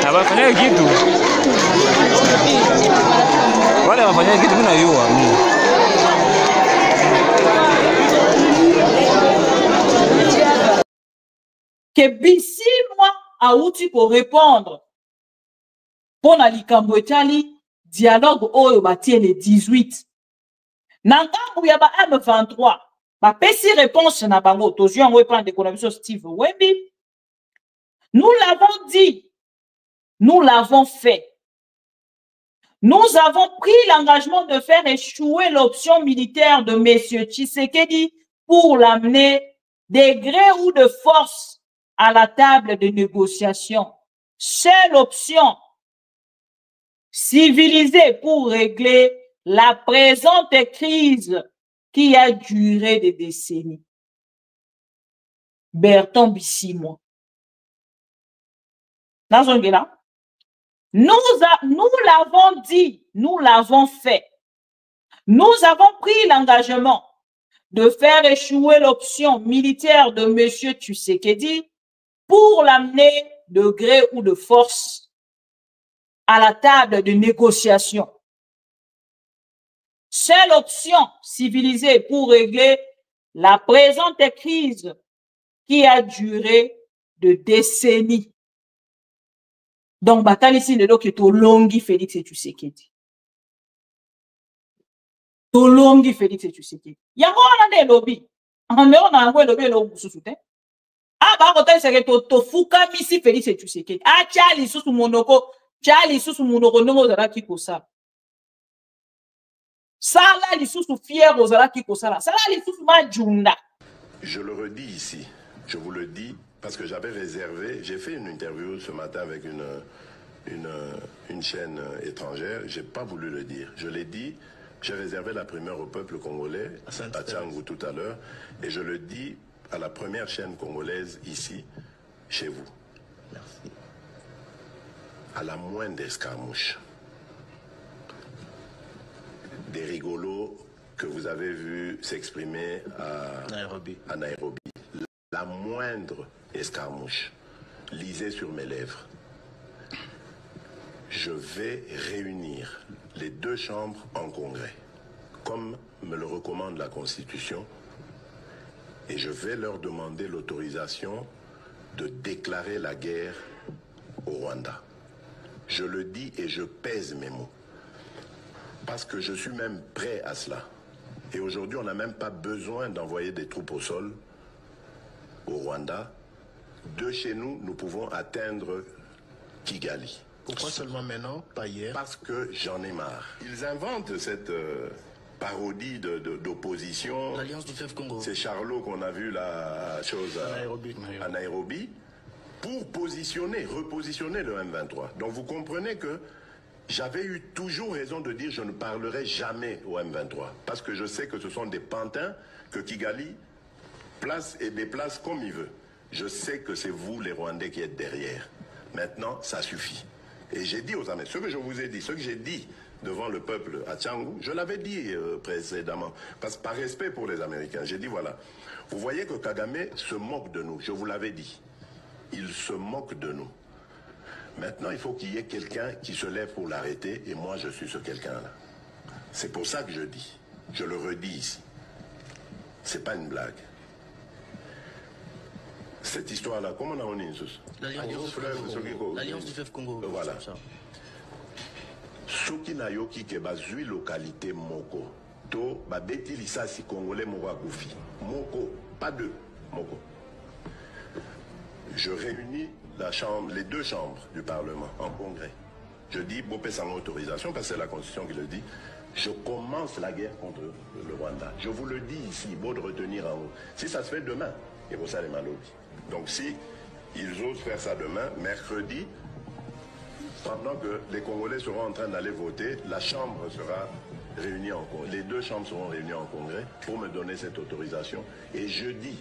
Abafanya kitu wale wafanya kitu mimi najua que Bisimwa auti pour répondre pour na likambo etali dialogue oyo batie le 18 na ngambu ya ba M23 ba pesi réponse na bango tozwi yango epande konabiso Steve Wembi. Nous l'avons dit, nous l'avons fait. Nous avons pris l'engagement de faire échouer l'option militaire de M. Tshisekedi pour l'amener de gré ou de force à la table de négociation. Seule option civilisée pour régler la présente crise qui a duré des décennies. Bertrand Bisimwa. Nous l'avons dit, nous l'avons fait. Nous avons pris l'engagement de faire échouer l'option militaire de M. Tshisekedi pour l'amener de gré ou de force à la table de négociation. Seule option civilisée pour régler la présente crise qui a duré de décennies. Donc, bataille ici, le qui est au longi Félix et Tshisekedi. Au longi Félix et Tshisekedi. Il y a un lobby. Mais on a un lobby au sous-soutien. Ah, bah, quand c'est que tu fouka misi Félix et Tshisekedi. Ah, Charlie sous monoko. Charlie sous monoko. Non, on a qui ko ça. Ça là, les sous fiers aux ala qui ko ça là. Ça là, les sous ma junda. Je le redis ici. Je vous le dis. Parce que j'avais réservé, j'ai fait une interview ce matin avec une chaîne étrangère, je n'ai pas voulu le dire. Je l'ai dit, j'ai réservé la primeur au peuple congolais, à Tchangou tout à l'heure, et je le dis à la première chaîne congolaise ici, chez vous. Merci. À la moindre escarmouche, des rigolos que vous avez vus s'exprimer à Nairobi. La moindre escarmouche, lisez sur mes lèvres. Je vais réunir les deux chambres en congrès, comme me le recommande la Constitution, et je vais leur demander l'autorisation de déclarer la guerre au Rwanda. Je le dis et je pèse mes mots, parce que je suis même prêt à cela. Et aujourd'hui, on n'a même pas besoin d'envoyer des troupes au sol au Rwanda. De chez nous, nous pouvons atteindre Kigali. Pourquoi seulement maintenant, pas hier? Parce que j'en ai marre. Ils inventent cette parodie d'opposition. L'Alliance du fleuve Congo. C'est Charlot qu'on a vu la chose à Nairobi pour repositionner le M23. Donc vous comprenez que j'avais eu toujours raison de dire je ne parlerai jamais au M23. Parce que je sais que ce sont des pantins que Kigali place et déplace comme il veut. Je sais que c'est vous, les Rwandais, qui êtes derrière. Maintenant, ça suffit. Et j'ai dit aux Américains, ce que je vous ai dit, ce que j'ai dit devant le peuple à Tchangou, je l'avais dit précédemment, parce que par respect pour les Américains, j'ai dit voilà, vous voyez que Kagame se moque de nous, je vous l'avais dit. Il se moque de nous. Maintenant, il faut qu'il y ait quelqu'un qui se lève pour l'arrêter, et moi, je suis ce quelqu'un-là. C'est pour ça que je dis, je le redis ici. C'est pas une blague. Cette histoire-là, comment on a dit l'Alliance du fleuve Congo. Voilà. Soki na yoki ke bazui localité moko. To babeti lisasi congolais moko akufi. Moko, pas deux, moko. Je réunis les deux chambres du Parlement en congrès. Je dis, Bopé sans autorisation, parce que c'est la Constitution qui le dit, je commence la guerre contre le Rwanda. Je vous le dis ici, beau de retenir en haut. Si ça se fait demain, et pour ça les malobis. Donc si ils osent faire ça demain, mercredi, pendant que les Congolais seront en train d'aller voter, la Chambre sera réunies en congrès. Les deux chambres seront réunies en congrès pour me donner cette autorisation. Et jeudi,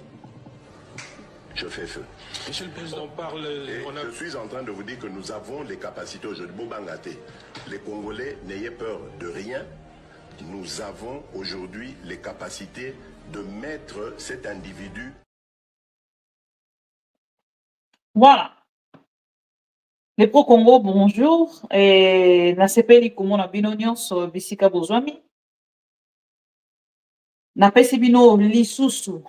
je fais feu. Monsieur le Président, Je suis en train de vous dire que nous avons les capacités aujourd'hui. Bobangate, les Congolais, n'ayez peur de rien. Nous avons aujourd'hui les capacités de mettre cet individu. Voilà. Les pro-Congo, bonjour. Et na sepeli komona bino nyonso bisika bozwami. Na pesi bino lisusu.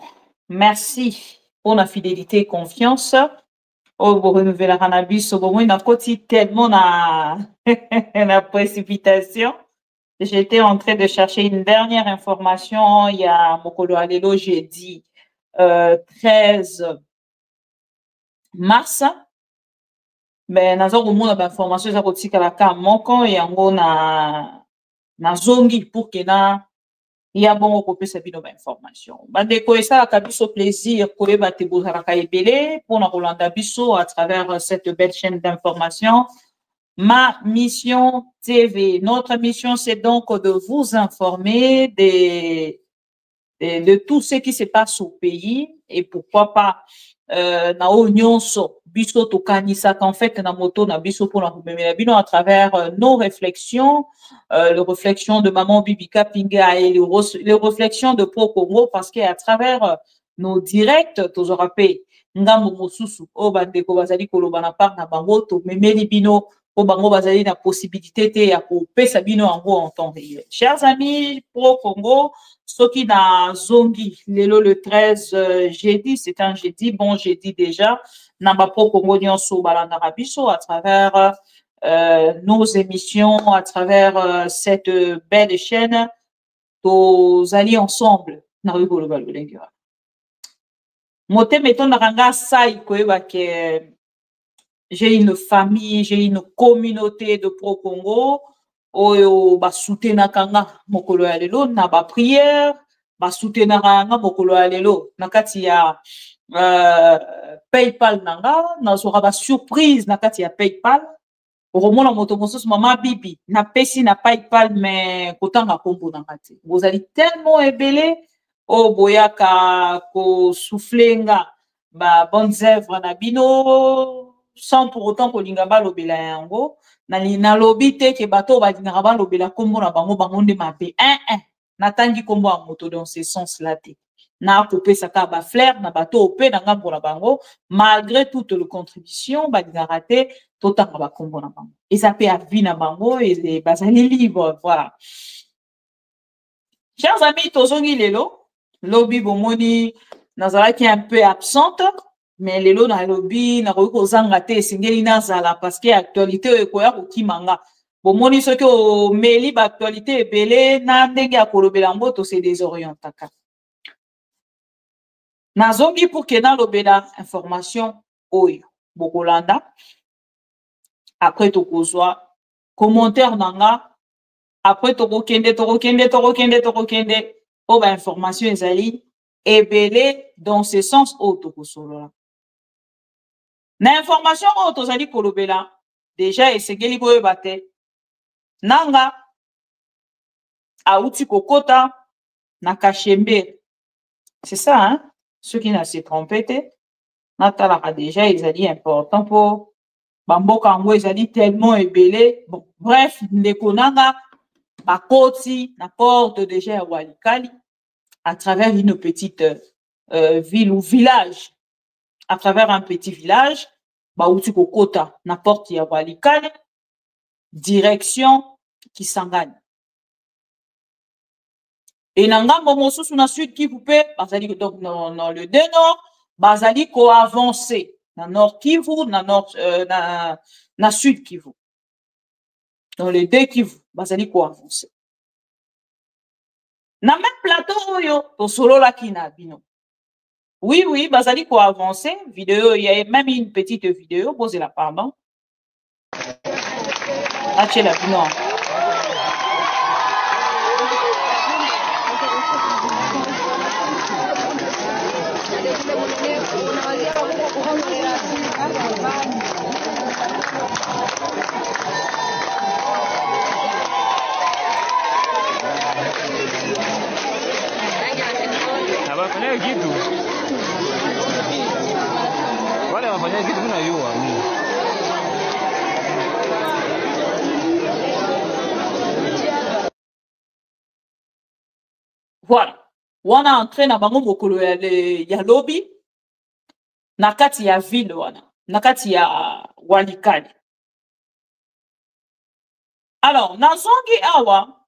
Merci pour la fidélité et confiance. Oh, vous renouvelez la biso. Bon, moi, na koti tellement na la précipitation. J'étais en train de chercher une dernière information. Il y a Mokolo Alelo, j'ai dit 13 mars. Mais nazo komona ba information za kotika la ka moko yango na zongi pour que na ya bongo kopesa bino ba information. Bandeko esalaka biso plaisir koyeba te bozalaka ebele mpona kolanda biso à travers cette belle chaîne d'information. Ma mission TV. Notre mission, c'est donc de vous informer de tout ce qui se passe au pays et pourquoi pas na onyonso biso to kanisa qu'en fait na moto na biso pour na bino à travers nos réflexions, les réflexions de maman Bibika Pinga et les réflexions de Pro Congo parce qu'à travers nos directs tous rappelé ngambo mosusu o bandeko bazali koloba na part na bango to memeli bino po bango bazali na possibilité te ya kopesa bino yango en temps réel. Chers amis Pro Congo, soki na zongi lelo le 13 jeudi, c'est un jeudi, bon jeudi déjà, na ba Pro Congo nyonso balanda biso à travers nos émissions, à travers cette belle chaîne, tous alliés ensemble na rigolo balolengera. Mote meton na ranga sai koyeba ke j'ai une famille, j'ai une communauté de Pro Congo. Oyo ba soutenir kanga mokolo ya lelo na ba prière, ba soutenir kanga mokolo ya lelo na kati ya PayPal nanga na zora ba surprise na kati ya PayPal. Romona moto mosusu mama bibi na pesi na PayPal mais kotanga kombo na kati. Vous allez tellement ebele o boyaka ko soufflenga ba bonnes œuvres na bino sans pour autant ko linga ba lobela yango na lobi te ke bato ba linga ba lobela kombo na bango bango nde mabe na tangi kombo a moto dans ce sens là te na couper ça ka ba flair na bato opé na ngambo na bango malgré toutes les contributions ba linga raté totanga ba kombo na bango et ça peut avis na bango et bazali libre voilà. Chers amis tozongi lelo lobby bomoni nazalaki un peu absente mais lelo na lobby na ko zanga te singeli nazala parce que actualité ekoya ko kimanga bomoni soki o meli ba actualité ebele na ndenge ya kolobela mboto se désorientaka nazongi pour que na lobela information oyo bokolanda après tokozwa commentaire nanga après tokokende o ba information ezali ebele dans ce sens auto kosolola na information auto zali kolobela déjà esengeli koyeba te nanga auti kokota na Kashembe c'est ça hein ceux qui n'a se trompé te natalaka déjà ezali important pour bamboka ngo ezali tellement ebele bon bref ndeko nanga bakoti na porte déjà ya Walikali à travers une petite ville ou village, à travers un petit village, Baouti Kokota, na porte ya Walikale, direction Kisangani. Et Nangamba Mosusu na sud Kivu pe, bazali donc dans le deux nord, bazali ko avancer na nord Kivu, na nord na sud Kivu. Dans les deux Kivu, bazali ko avancer. Na même plateau yo to solo la kina bino. Oui, bazali ko avancer vidéo, il y a même une petite vidéo, posez la pardon. Achela bino. wanafanya kitu. Wale wanafanya kitu mimi najua mimi. Voilà. Wana entré na bango mokolo ya lobby na kati ya ville wana, na kati ya Walikale. Alors, nazongi awa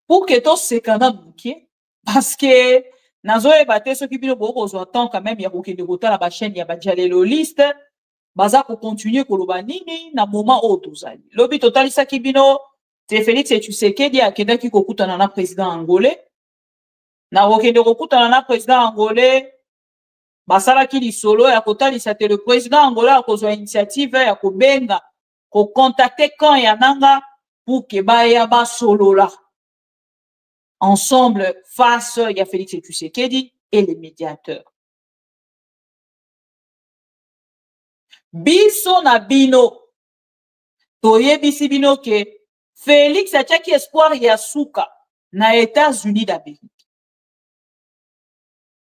pour que to sekana mukie parce que nazoyeba te soki bino bokozwa temps quand même ya kokende kotala ba chaîne ya bajaleloliste baza ko continuer koloba nini na moment oyo tozali. Lobi totalisaki bino te Félix Tshisekedi akendaki kokutana na président angolais. Na kokende kokutana na président angolais basalaki lisolo ya kotalisa te le président angolais akozwa initiative ya kobenga ko contacter quand ya nanga pour que baya ba solola ensemble face à Félix Tshisekedi et les médiateurs. Biso na bino toyebisi bino ke Félix atiaki espoir ya suka na États-Unis d'Amérique.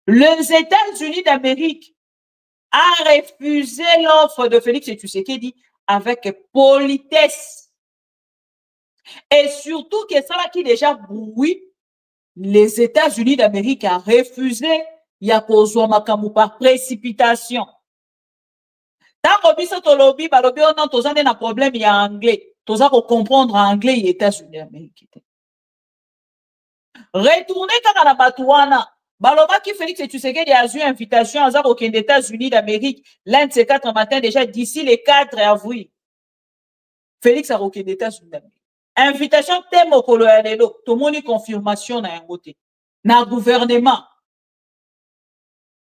Les États-Unis d'Amérique a refusé l'offre de Félix Tshisekedi avec politesse. Et surtout que ça qui déjà bruit, les États-Unis d'Amérique a refusé ya kozwa makambo par précipitation. Tant que biso tolobi balobi on non tozane na problème ya anglais, toza ko comprendre anglais et États-Unis d'Amérique. Retourner kaka na batuana baloba ki Félix Tshisekedi a eu invitation à aux États-Unis d'Amérique l'un de ces 4 matins déjà d'ici les 4 avril. Félix a aux États-Unis d'Amérique. Invitation temo kolo ya lelo tomoni confirmation na yango te na gouvernement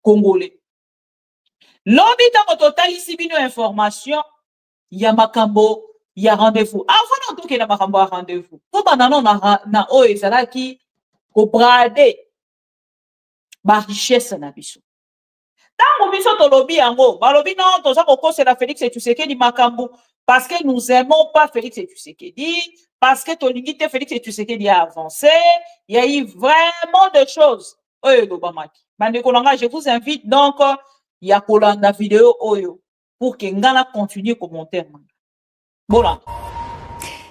congolais. Lobi tango totalisi bino information ya makambo ya rendez-vous. Avant de toke na makambo ya rendez-vous. Po banano na o ezalaki ko brade ba richesse na biso. Tango biso tolobi yango, balobi non toza ko kosela Félix Tshisekedi makambo parce que nous aimons pas Félix Tshisekedi, parce que Tolingite Félix Tshisekedi a avancé, il y a eu vraiment des choses. Oyo lobamaki. Bande kolanga, je vous invite donc il y a kolanda vidéo oyo pour que ngana continue commentaire. Voilà.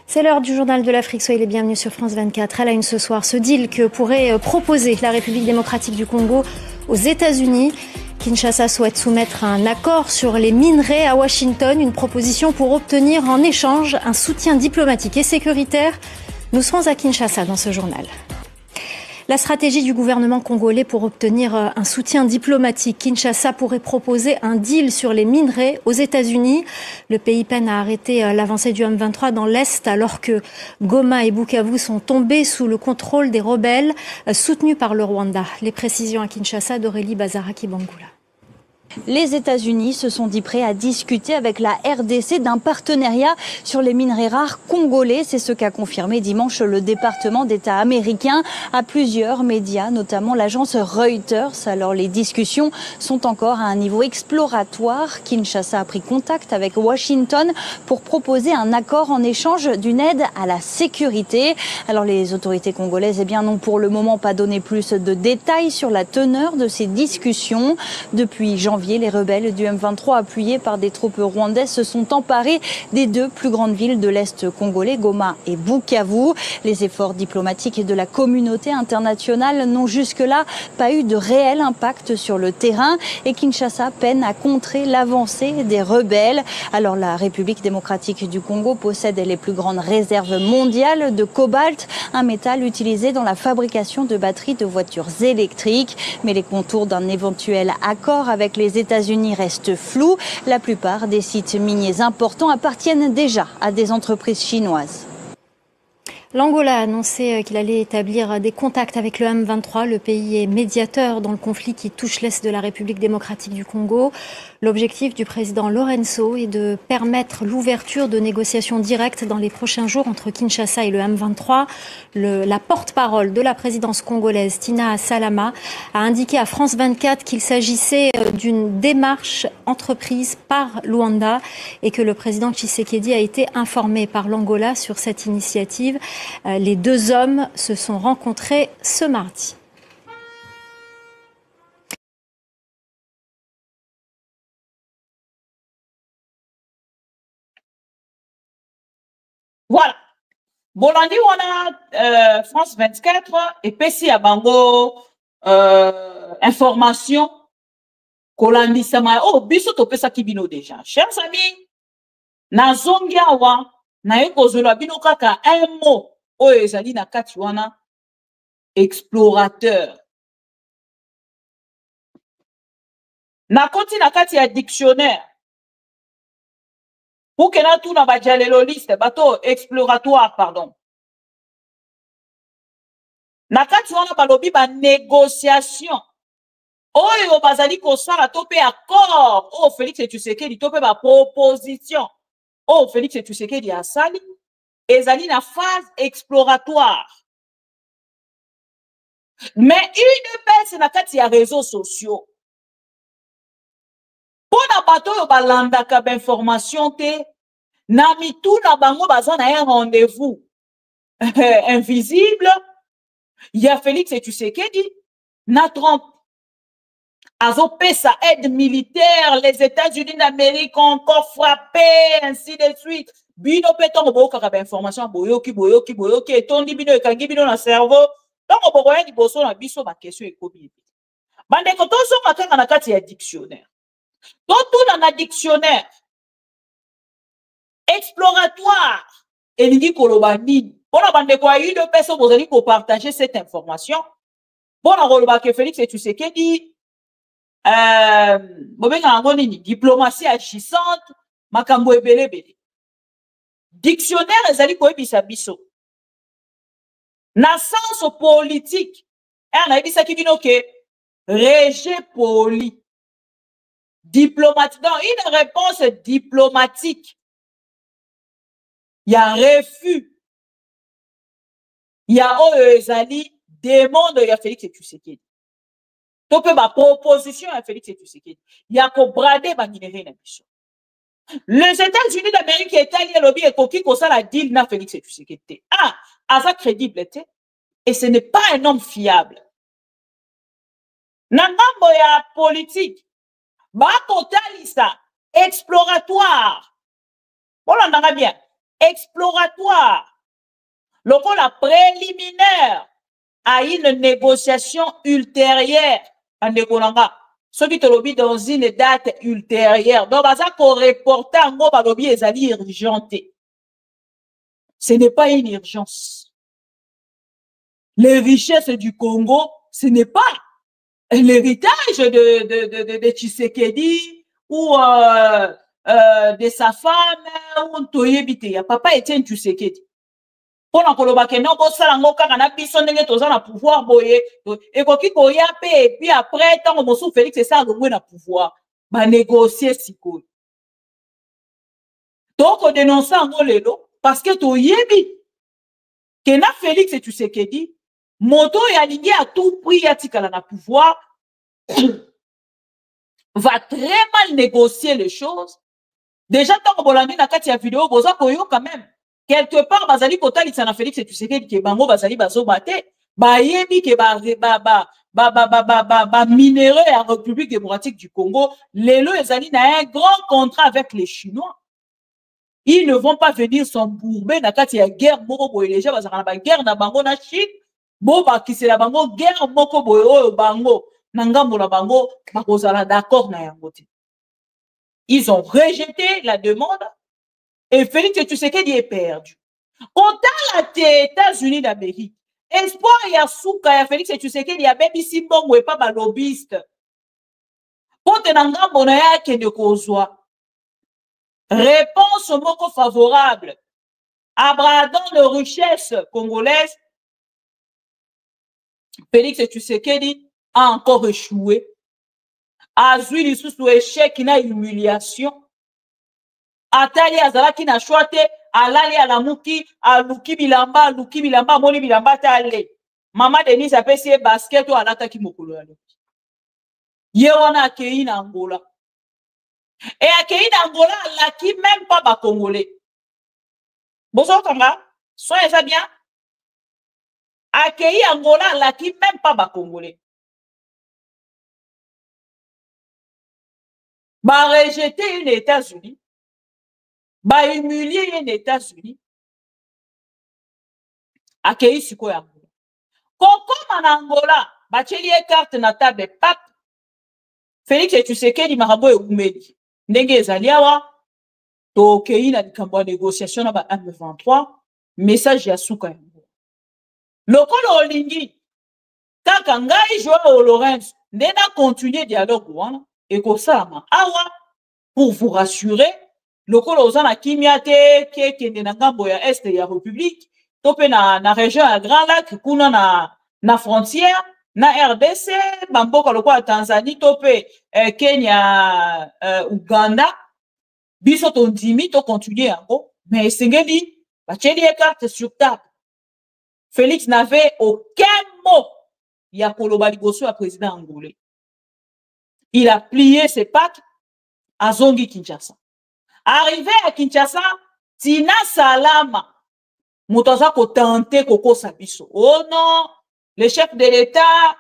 C'est l'heure du journal de l'Afrique. Soyez les bienvenus sur France 24. À la une ce soir, ce deal que pourrait proposer la République démocratique du Congo aux États-Unis. Kinshasa souhaite soumettre un accord sur les minerais à Washington, une proposition pour obtenir en échange un soutien diplomatique et sécuritaire. Nous serons à Kinshasa dans ce journal. La stratégie du gouvernement congolais pour obtenir un soutien diplomatique. Kinshasa pourrait proposer un deal sur les minerais aux États-Unis. Le pays peine à arrêter l'avancée du M23 dans l'Est alors que Goma et Bukavu sont tombés sous le contrôle des rebelles soutenus par le Rwanda. Les précisions à Kinshasa d'Aurélie Bazaraki-Bangoula. Les États-Unis se sont dit prêts à discuter avec la RDC d'un partenariat sur les minerais rares congolais. C'est ce qu'a confirmé dimanche le département d'État américain à plusieurs médias, notamment l'agence Reuters. Alors les discussions sont encore à un niveau exploratoire. Kinshasa a pris contact avec Washington pour proposer un accord en échange d'une aide à la sécurité. Alors les autorités congolaises n'ont pour le moment pas donné plus de détails sur la teneur de ces discussions. Depuis janvier, les rebelles du M23 appuyés par des troupes rwandaises se sont emparés des 2 plus grandes villes de l'Est congolais, Goma et Bukavu. Les efforts diplomatiques de la communauté internationale n'ont jusque-là pas eu de réel impact sur le terrain et Kinshasa peine à contrer l'avancée des rebelles. Alors la République démocratique du Congo possède les plus grandes réserves mondiales de cobalt, un métal utilisé dans la fabrication de batteries de voitures électriques. Mais les contours d'un éventuel accord avec les États-Unis restent flous. La plupart des sites miniers importants appartiennent déjà à des entreprises chinoises. L'Angola a annoncé qu'il allait établir des contacts avec le M23. Le pays est médiateur dans le conflit qui touche l'Est de la République démocratique du Congo. L'objectif du président Lorenzo est de permettre l'ouverture de négociations directes dans les prochains jours entre Kinshasa et le M23. La porte-parole de la présidence congolaise, Tina Salama, a indiqué à France 24 qu'il s'agissait d'une démarche entreprise par Luanda et que le président Tshisekedi a été informé par l'Angola sur cette initiative. Les 2 hommes se sont rencontrés ce mardi. Voilà. Bolandi, on a France 24 et Pessi à Bango information. Kolandi Sama. Oh, biso to pesa kibino déjà. Chers amis, na zongi awa, na ekozolo bino kaka un mot. Oh, ezali na kati wana explorateur. Na koti na kati ya dictionnaire. Pour que na tout na bajalelo liste, bato exploratoire, pardon. Na kati wana balobi ba négociation. Oyo bazali kosala to pe accord. Oh, Félix Tshisekedi to pe ba proposition. Oh, Félix Tshisekedi asali. Ezali na phase exploratoire. Mais une personne na kati ya réseaux sociaux. Pona bato yo balandaka ba information te. Na mitu na bango baza na un rendez-vous invisible. Il y a Félix Tshisekedi na Trump. Azopesa aide militaire, les États-Unis d'Amérique ont encore frappé, ainsi de suite. Bino peton boka ka information boyoki etondi bino ekangi bino na cerveau. Donc bokoya liboso na biso ba question ekobi. Bande ko tozo makaka na kati ya dictionnaire. Donc tout na dictionnaire exploratoire elingi koloba nini. Bona bande ko ayi de personnes bozali ko partager cette information. Bona koloba ke Félix Tshisekedi diplomatie agissante, makambo ebele. Dictionnaire ezali koyebisa biso. Na sens politique, na yebisa ki bino ke rejet poli. Diplomatique, donc une réponse diplomatique. Il y a refus. Il y a ezali demande ya Félix Tshisekedi. Tope ba proposition à Félix Tshisekedi. Il y a ko brader ba minéré na biso. Les États-Unis d'Amérique et Italie lobby et koki ko ça la deal na Félix Tshisekedi. Ah, asa crédible et ce n'est pas un homme fiable. Na ngambo ya politique ba totalisa exploratoire. Voilà ndanga bien. Exploratoire. La préliminaire à une négociation ultérieure. Ce qui te lobby dans une date ultérieure. Donc, ça qu'on reporte en gros, lobby est urgenté. Ce n'est pas une urgence. Les richesses du Congo, ce n'est pas l'héritage de Tshisekedi ou de sa femme ou Toyebite. Papa Etienne Tshisekedi. Pona koloba ke non bosala ngo kaka na biso ndenge toza na pouvoir boye ekoki koya pe et puis après tant mosu Félix c'est ça ngwe na pouvoir ba négocier sikoyo donc on dénonce ngo lelo parce que toyebi ke na Félix Tshisekedi moto ya lingi à tout prix ya tikala na pouvoir va très mal négocier les choses déjà tant bolandi na kati ya vidéo boza koyo quand même. Quelque part, bazali kotali sana Félix Tshisekedi ke bango bazali bazobate ba yebi ke ba minéraux à République démocratique du Congo lelo ezali na un grand contrat avec les Chinois. Ils ne vont pas venir s'embourber na kati ya guerre moko boye déjà bazaka na ba guerre na bango na Chine bo ba kisela bango guerre moko boye oyo bango na ngambo na bango bakozala d'accord na yango te. Ils ont rejeté la demande. Et Félix Tshisekedi est perdu. Quand les États-Unis d'Amérique, espoir ya souka ya Félix Tshisekedi ya bebi simbongo et pas ba lobbyiste. Quand nanga bona ya kende kozwa. Réponse moko favorable. Abradant de richesse congolaise. Félix Tshisekedi a encore échoué. Azui sous échec na humiliation. Atali azalaki na choite alali alamuki aluki bilamba moni bilamba tale mama Denise apesi basket ou alataki mokolo ya loki ye wana akei na Angola et akei na Angola alaki même pas ba congolais bozo kanga soyez ça bien akei Angola alaki même pas ba congolais ba rejeter les États-Unis ba humilier les États-Unis akei siko ya Angola. Kokoma na Angola, bacheli carte na table pap. Félix Tshisekedi makambo eumeli. Ndenge ezali awa, tokei na likambo ya négociation na ba M23, message ya suka ya Angola. Lokolo olingi, kaka ngai Joao Lorenzo, ndena continuer dialogue wana, ekosalama awa, pour vous rassurer, lokolo ozana kimia te, kende na ngambo ya Est ya République, tope na région ya Grand Lac, kuna na frontière, na RDC, bamboka lokola Tanzanie, tope Kenya, Uganda, biso tondimi, to continuer yango, mais esengeli, bacheli carte sur table. Félix n'avait aucun mot ya koloba liboso ya président angolais. Il a plié ses pattes à Zongi Kinshasa. Arrivé à Kinshasa, Tina Salama, moutaza ko tenter koko sabiso. Oh non, le chef de l'État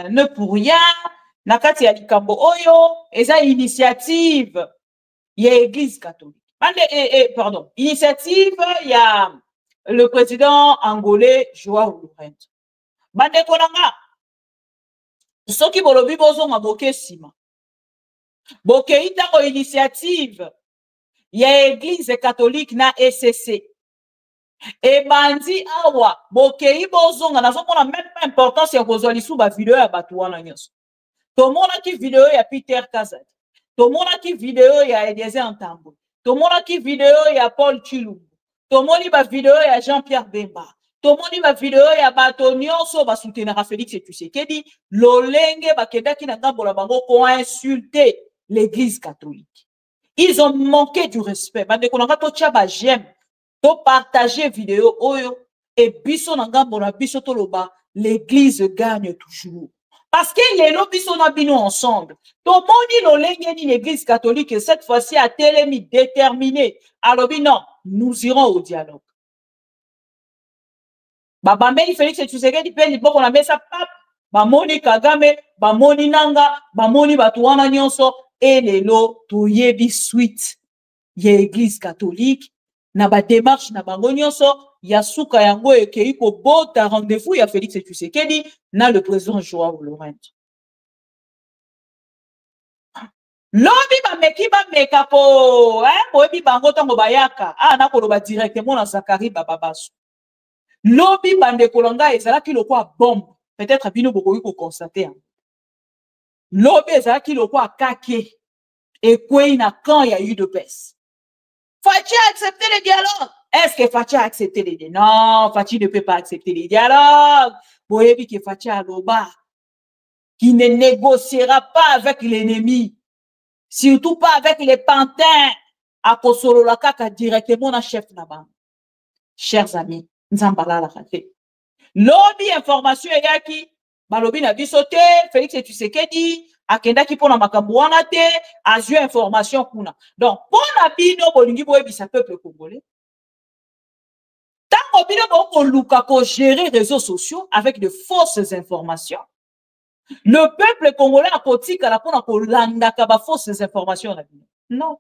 ne pour rien. Nakati ya likambo oyo, eza initiative ya Église catholique. Pardon, initiative ya le président angolais Joao Lorenzo. Bande kolanga, soki bolobi bozonga boke sima. Boke itako initiative ya Église catholique na ECC. E bandi awa, boke bozonga, nazomona même pas importance ya kozwa lisu ba video ya batu wana nyonso. Tomona ki video ya Peter Kazadi. Tomona ki video ya Eliezer Ntambo. Tomona ki video ya Paul Chilumbu. Tomoni ba video ya Jean-Pierre Bemba. Tomoni ba video ya bato nyonso ba soutenir Félix Tshisekedi, lolenge bakendaki na ngambo la bango ko insulter l'église catholique. Ils ont manqué du respect. Bande konanga to tia ba j'aime, to partager vidéo oyo et biso na ngambo na biso to loba, l'église gagne toujours. Parce que les biso na bino ensemble. Tomoni lolenge ni l'église catholique et cette fois-ci a télémi déterminé. Alors non, nous irons au dialogue. Babambeli Félix Tshisekedi pe liboko na mesa pap, bamoni Kagame, bamoni Nanga, bamoni batuwana nyonso, et lelo toyebi suite ya église catholique na ba démarche na bango nyonso ya suka yango ekei ko bota rendez-vous ya Félix Tshisekedi na le président Joao Lorenzo. Lobi ba meki ba meka po, boyebi bango tango bayaka, na koloba directement na Zakari Bababasu. Lobi bande kolonga ezalaki lokwa bombe, peut-être bino bokoki ko constater. Lobi ezalaki lokwa kake et kwei na quand il y a eu de paix. Fachi a accepté le dialogue. Est-ce que Fachi a accepté le dialogue? Non, Fachi ne peut pas accepter le dialogue. Boyebi que Fachi a loba qui ne négociera pas avec l'ennemi, surtout pas avec les pantins à Kosolo la kaka directement na chef naba. Chers amis, Nzambala la kate. Lobby information yaki, balobi na bisote, Félix Tshisekedi, akenda ki pona makambo wana te, azu information kuna. Donc, pona bino bolingi boyebisa peuple congolais. Tant bino boko luka ko gérer réseaux sociaux avec de fausses informations. Le peuple congolais a kotika la pona ko landaka ba fausses informations na bino. Non.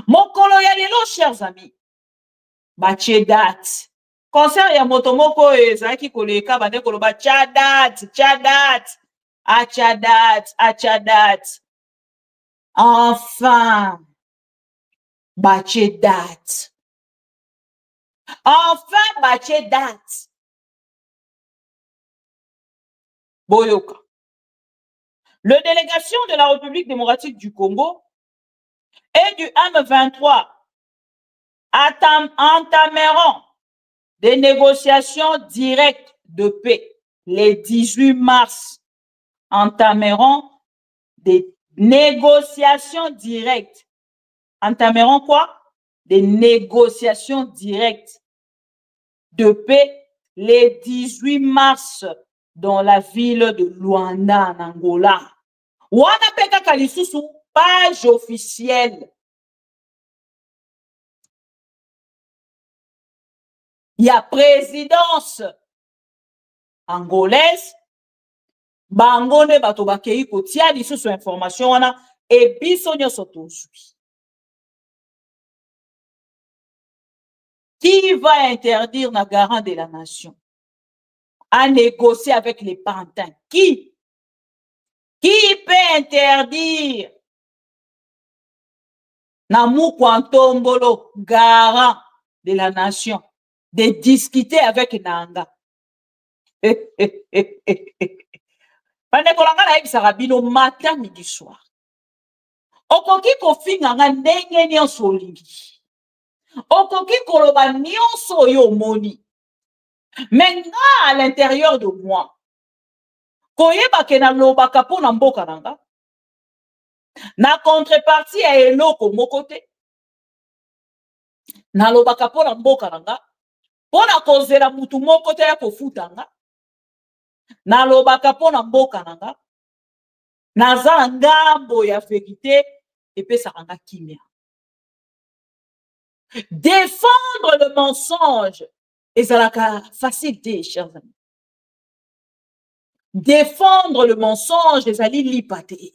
Mon kolo ya lelo, chers amis. Bache date. Concert ya motomoko ezaki koleka bande koloba chadat. Enfin. Bache date. Enfin bache date. Boyoka. Le délégation de la République démocratique du Congo et du M23 entameront des négociations directes de paix les 18 mars. Entameront des négociations directes. Entameront quoi? Des négociations directes de paix les 18 mars dans la ville de Luanda, en Angola. Wana peka kalisusu, page officielle. Il y a présidence angolaise, bangone bato bakei kotia lisusu information wana, et biso nyoso tozwi. Qui va interdire le garant de la nation à négocier avec les pantins? Qui peut interdire Namou Kwantombolo, garant de la nation, de discuter avec Nanga? Pandekolanga na ebisaka bino matin midi soir. Okoki kofinga nga ndenge nyonso olingi. Okoki koloba nyonso oyo omoni. Mais nga à l'intérieur de moi, koyeba ke nalobaka mpo na mboka nanga, na contrepartie ya eloko moko te, nalobaka mpo na mboka nanga, mpo na kozela mutu moko te ya kofuta nga, nalobaka mpo na mboka nanga, naza ngambo ya vérité epesaka nga kimia. Défendre le mensonge ezalaka facile, chers amis. Défendre le mensonge ezali lipate.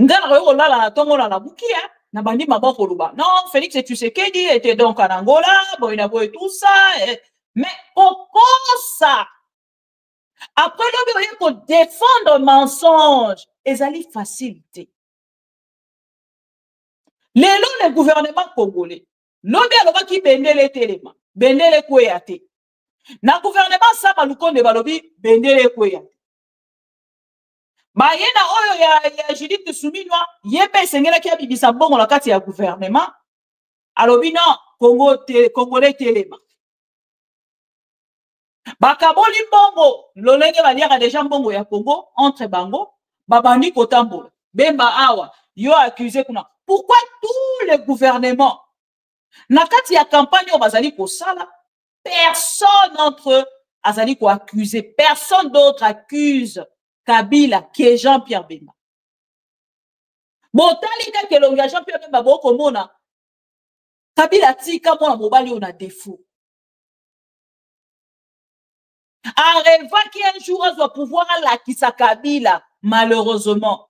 Ngana koyo lala na tongo na bukia na bandi maboko luba. Non, Félix Tshisekedi était donc en Angola, bon il a vu tout ça, mais pourquoi ça? Après le pour défendre le mensonge ezali facilité. Le gouvernement congolais, l'obé alobaki bendele telema, bendele kweyate. Na gouvernement sa balukonde balobi bendele kweyate. Ba yena oyo ya Judith Suminwa, yebe sengela ki abibisa bongo na kati ya gouvernement. Alobi non, Congolais telema. Bakaboli bongo, lolenge baliaka déjà bongo ya Congo entre bango, babandi kotambola. Bemba awa, yo accusé kuna. Pourquoi tous les gouvernements, nakati ya campagne au bazali ko sala, personne entre eux azali ko accusé, personne d'autre accuse Kabila qui est Jean-Pierre Bemba. Botali ka longa Jean-Pierre Bemba boko mona Kabila tika mona mobali on a défaut. Arrêva qui un jour doit pouvoir la kisa Kabila malheureusement.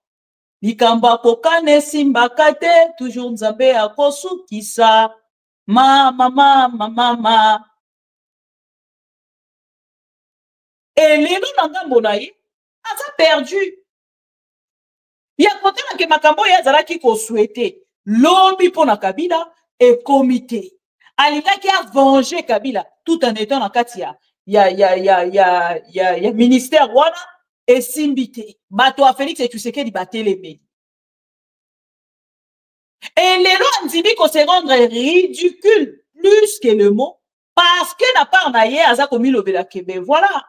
Likamba kokane simbakate toujours nzambe akosu kisa mama. Et lelo ngambo na ye aza perdu. Ya kote na ke makambo ya zala ki ko souhaiter lobi pona Kabila et comité. Alika ki a venger Kabila tout en étant na kati ya ministère wana et simbité. Bato a Félix Tshisekedi batelemeli. Et les lois ndimi ko se rendre ridicule plus que le mot parce que na part na ye aza komi lobela kebe voilà.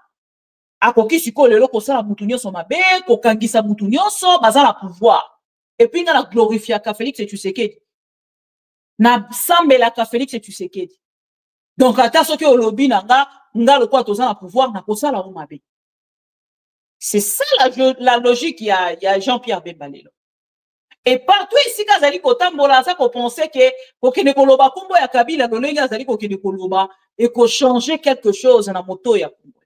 Akoki siko lelo ko sala mutu nyonso mabe ko kangisa mutu nyonso bazala pouvoir. Et puis na glorifier ka Félix Tshisekedi. Na sambela ka Félix Tshisekedi. Donc ata soki olobi nanga lokwa toza na pouvoir na ko sala mabe. C'est ça la logique il y a Jean-Pierre Bemba lelo. Et partout ici kazali kotambola ça ko penser que kokene koloba kombo ya Kabila lolenge azali kokene koloba et ko changer quelque chose na moto ya Congo.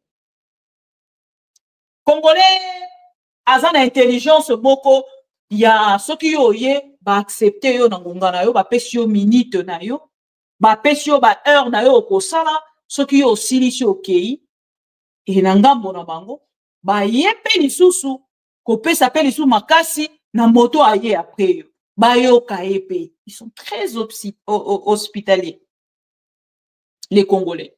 Congolais azana intelligence moko ya soki yo ye ba accepter yo na ngonga na yo ba pesi yo minute na yo ba pesi yo ba heure na yo ko sala soki yo silisi okei et na ngambo na bango ba yepe lisusu ko pesa pe lisusu makasi na moto aye après yo ba yo kaepe. Ils sont très hospitaliers les Congolais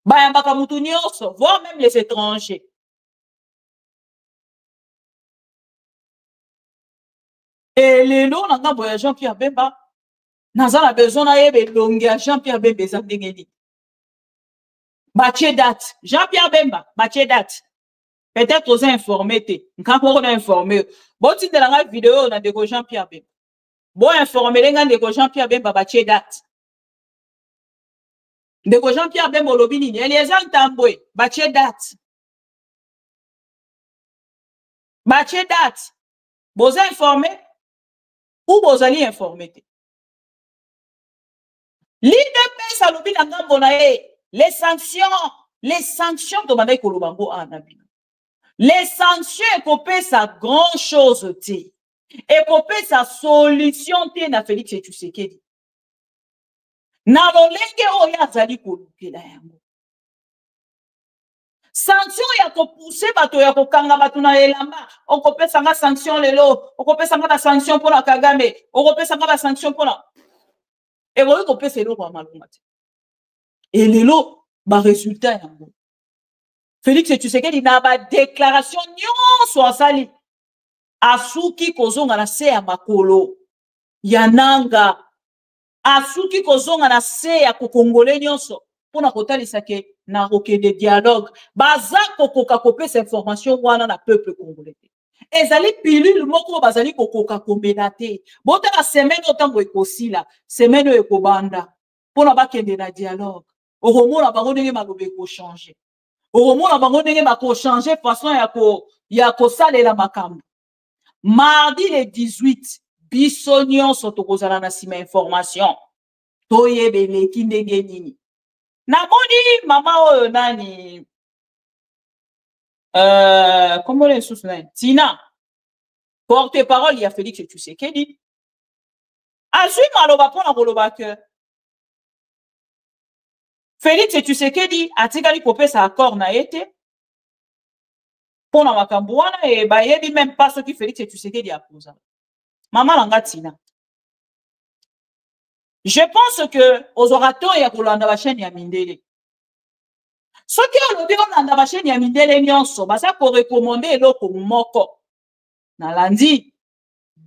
ba yambaka mutu nyonso voire même les étrangers. Et les noms n'a pas Jean-Pierre Bemba n'a pas besoin d'aller longuer Jean-Pierre Bemba ça dégueule. Bâtie date Jean-Pierre Bemba bâtie date peut-être aux informés quand on a informé bon titre de la vidéo on a de Jean-Pierre Bemba bon informé les gars de Jean-Pierre Bemba bâtie date de Jean-Pierre Bemba lobini il y a des tamboué bâtie date vous informé ou vous allez informer. L'IDP salobi na ngambo na ye les sanctions to bandai kolobango anabina. Les sanctions ekopé sa grand chose te. Ekopé sa solution te na Félix Tshisekedi. na lolenge oyo azali kolukela yango. Sanction ya kopousse bato ya kokanga bato na elamba, okopesa nga sanction lelo, okopesa nga ba sanction pour la Kagame, okopesa nga ba sanction pour la et vous kopesa eloko ya malonga te. Et lelo ba résultat yango. Félix Tshisekedi na ba déclaration nyonso asali asuki kozonga na se ya makolo ya nanga, asuki kozonga na se ya kokongole nyonso pona kotalisa ke na kokende dialogue baza kokoka kopesa information wana na peuple congolais. Ezali pilule moko bazali kokoka komela te. Bota la semaine otango ekosila, semaine ekobanda pona bakende na dialogue. Okomona bango ndenge maloba ekochange. Okomona bango ndenge bakochange façon ya kosalela makambo. Mardi le 18 biso nyonso tokozala na sima information. Toyebeleki ndenge nini. Namoni mama oyo nani comment les sous nani Tina porte-parole ya Félix Tshisekedi azui maloba pona koloba ke Félix Tshisekedi atikali kopesa accord na ete pona makambo wana e bayebi même pas soki Félix Tshisekedi aposa. Mama langa Tina, je pense que aux orateurs ya kolanda ba chaîne ya Mindele. Soki olobi olanda ba chaîne ya Mindele nyonso basa ko recommander eloko moko. Na lundi,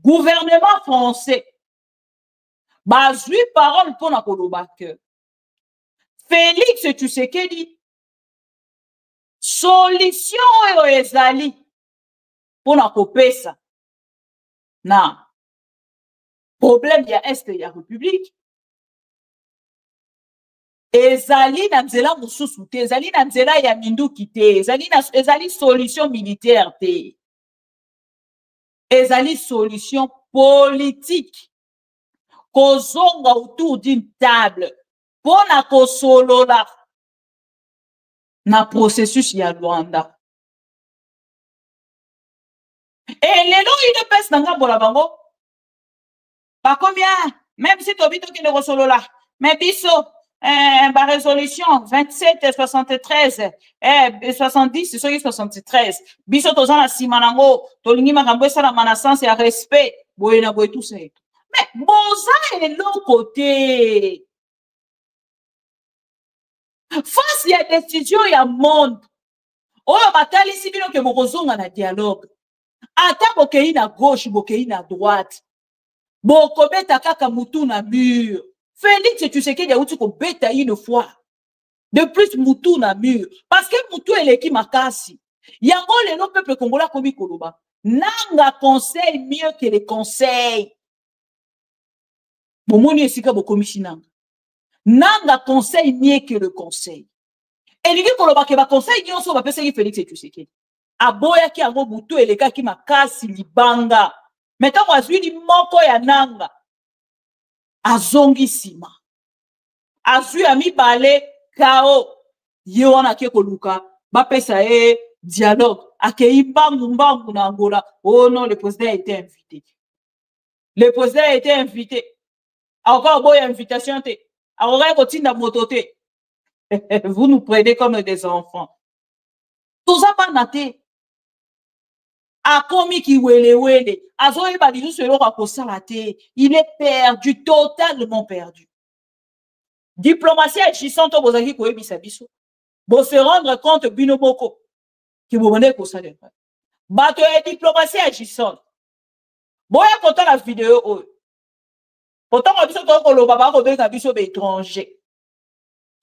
gouvernement français bazui parole pona koloba ke Félix Tshisekedi solution oyo ezali pona kopesa na problème ya est ya république ezali na nzela mosusu te, ezali na nzela ya minduki te, ezali solution militaire te, ezali solution politique kozonga autour d'une table pona kosolola na processus ya Luanda. Et lelo il pèse nanga bola bango ba combien même si tobi to kende kosolola mais biso ba résolution 27 73 70 soki 73 biso tozana sima nango tolingi makambo esala manasance ya respect boye na boye tout ça. Mais boza eloko te face ya décision ya monde oyo batalisi bino ke bokozonga na dialogue ata bokei na gauche bokei na droite bokobeta kaka mutu na mur. Félix Tshisekedi auti kobeta une fois de plus mutu na mur parce que mutu eleki makasi yango lelo peuple congolais komi koloba nanga conseil mieux que les conseils. Bomoni esika bokomisi nanga conseil mieux que le conseil. Et lui koloba ke ba conseil nyonso ba pesa ki Félix Tshisekedi aboya ki yango mutu eleka ki makasi libanga meto azwi ni moko ya nanga azongi sima azwi ami bale kao ye wana ke koluka ba pesa dialogue akei mbangu na Angola. Oh non, le président a été invité, le président a été invité encore boy invitation te aura kotinda motote. Vous nous prenez comme des enfants. Tout ça pas naté a komi ki wele azoye ba lisu selo ko sala te. Il est perdu, totalement perdu. Diplomatie agissante to bozaki ko ebisa biso bo se rendre compte bino boko ki bo bone ko sala bato ya diplomatie agissante boya kota la vidéo oyo pourtant on biso to ko lo baba ko benga biso be étranger.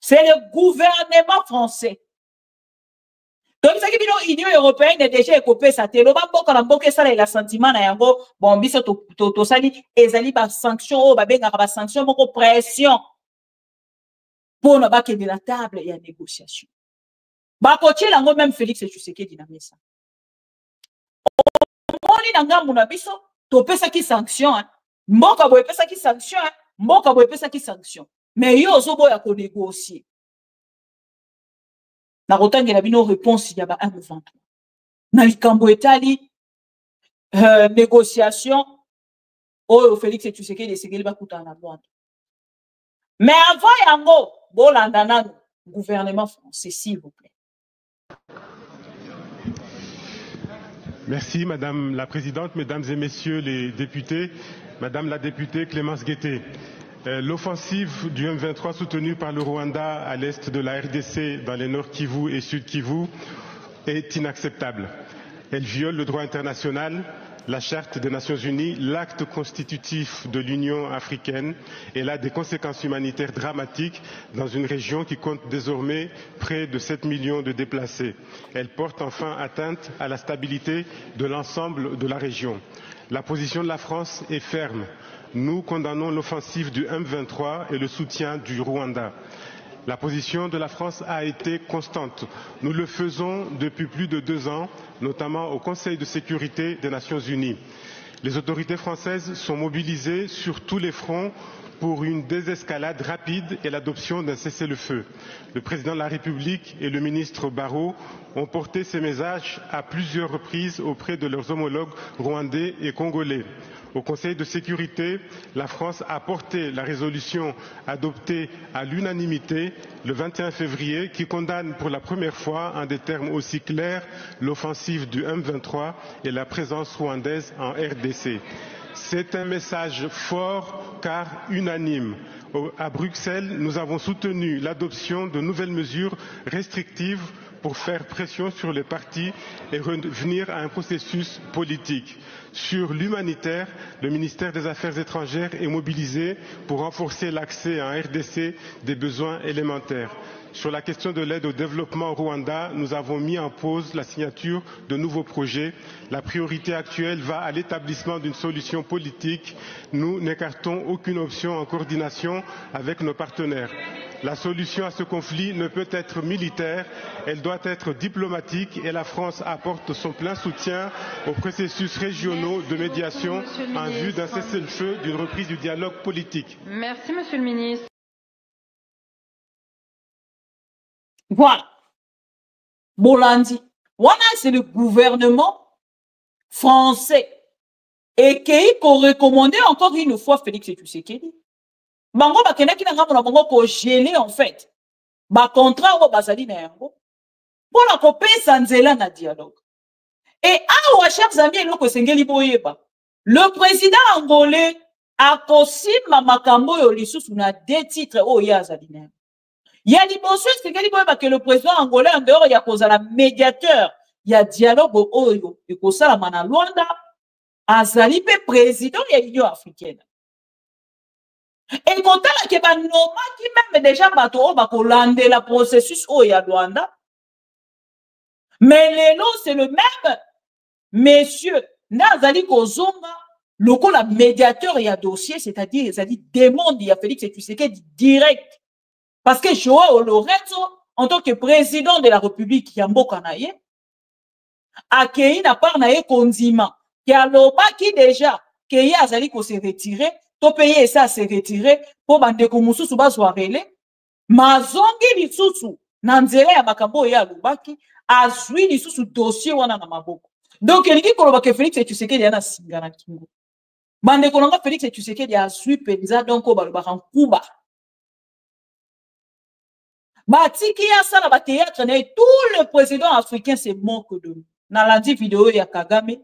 C'est le gouvernement français. Donc, ce qui est l'Union européenne est déjà écopée, ça te loba boka na boka ça la sentiment na yango bon biso to sali ezali ba sanction ba benga ba sanction moko pression pour na ba ke de la table ya négociation. Ba koche lango même Félix Tshisekedi na mesa. Moni na ngambu na biso to pesa ki sanction mboka boye pesa ki sanction mboka boye pesa ki sanction. Mais yo ozobo ya ko négocier. Na kotangela bino réponse ya ba M23. Na likambo etali négociation oyo Félix Tshisekedi esengeli bakutana na Rwanda. Mais avant yango, bolandana gouvernement français, s'il vous plaît. Merci Madame la Présidente, Mesdames et Messieurs les députés, Madame la députée Clémence Guettet. L'offensive du M23 soutenue par le Rwanda à l'est de la RDC dans les Nord Kivu et Sud Kivu est inacceptable. Elle viole le droit international, la Charte des Nations Unies, l'acte constitutif de l'Union africaine. Elle a des conséquences humanitaires dramatiques dans une région qui compte désormais près de 7 millions de déplacés. Elle porte enfin atteinte à la stabilité de l'ensemble de la région. La position de la France est ferme. Nous condamnons l'offensive du M23 et le soutien du Rwanda. La position de la France a été constante. Nous le faisons depuis plus de 2 ans, notamment au Conseil de sécurité des Nations Unies. Les autorités françaises sont mobilisées sur tous les fronts pour une désescalade rapide et l'adoption d'un cessez-le-feu. Le président de la République et le ministre Barrot ont porté ces messages à plusieurs reprises auprès de leurs homologues rwandais et congolais. Au Conseil de sécurité, la France a porté la résolution adoptée à l'unanimité le 21 février qui condamne pour la première fois en des termes aussi clairs l'offensive du M23 et la présence rwandaise en RDC. C'est un message fort car unanime. À Bruxelles, nous avons soutenu l'adoption de nouvelles mesures restrictives pour faire pression sur les partis et revenir à un processus politique. Sur l'humanitaire, le ministère des Affaires étrangères est mobilisé pour renforcer l'accès en RDC des besoins élémentaires. Sur la question de l'aide au développement au Rwanda, nous avons mis en pause la signature de nouveaux projets. La priorité actuelle va à l'établissement d'une solution politique. Nous n'écartons aucune option en coordination avec nos partenaires. La solution à ce conflit ne peut être militaire, elle doit être diplomatique et la France apporte son plein soutien aux processus régionaux de médiation en vue d'un cessez-le-feu, d'une reprise du dialogue politique. Merci, Monsieur le Ministre. Voilà. Bolandi. Voilà, c'est le gouvernement français et qui a recommandé encore une fois Félix Tshisekedi. Bango bakenda ki nanga mona bango ko geler en fait. Ba contrat o bazali na yango. Pour ko pesa nzela na dialogue. Et awa chers amis eloko sengeli boyeba. Le président angolais a kosima makambo yo lisusu na 2 titres o ya azali na. Ya liboso sengeli boyeba que le président angolais en dehors ya kozala médiateur ya dialogue oyo ekosala na Luanda azali pe président ya Union africaine. Et quand on a qui même déjà bateau bakolande la processus au ya Luanda. Mais lelo c'est le même monsieur Nazali Kozonga lokola médiateur ya dossier, c'est-à-dire ils a dit demande ya Félix Tshisekedi direct. Parce que Joao Lorenzo en tant que président de la République ya mboka na ye akei na part na ye kondima ki aloba ki déjà ke ye azali ko se retirer. To payer ça se retirer pour bandeko mususu bazwa relé mazongi lisusu na nzela ya makambo ya lubaki azwi lisusu dossier wana na maboko. Donc eliki koloba ke Félix Tshisekedi yana singa na kingo bandeko nanga Félix Tshisekedi azwi penza donc baloba nkuba batiki ya sala ba théâtre na tout le président africain se moque de nous. Na landi vidéo ya Kagame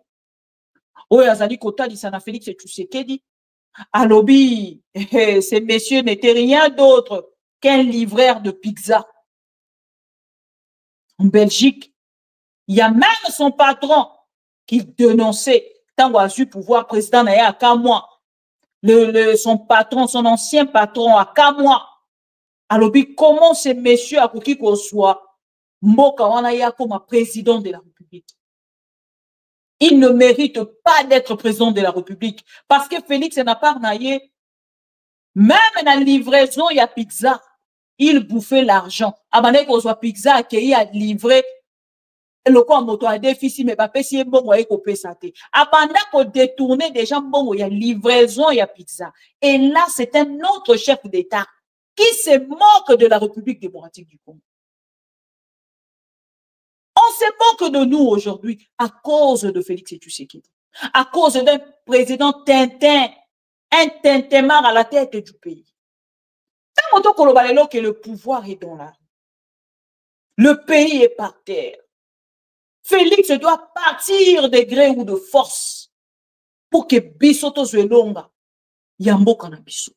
oyo azali kotalisa na Félix Tshisekedi. Alobi, ces messieurs n'étaient rien d'autre qu'un livreur de pizza. En Belgique, il y a même son patron qui dénonçait, tant a su pouvoir président à Kamwa, son patron, son ancien patron à Kamwa. Alobi, comment ces messieurs a qui qu'on soit Mboka Wanaya comme président de la République? Il ne mérite pas d'être président de la République. Parce que Félix n'a pas naïe. Même dans la livraison, il y a pizza. Il bouffait l'argent. Abandonné qu'on soit pizza, qu'il a livré. Le quoi moto a déficit, mais pas si bon, il faut payer ça. Abandonné qu'on détourne des gens, bon, il y a livraison, il y a pizza. Et là, c'est un autre chef d'État qui se moque de la République démocratique du Congo. On se moque de nous aujourd'hui à cause de Félix Tshisekedi, à cause d'un président Tintin, un tintemar à la tête du pays. que le pouvoir est dans la rue. Le pays est par terre. Félix doit partir de gré ou de force pour que Bisoto Zwelonga Yamboka na biso.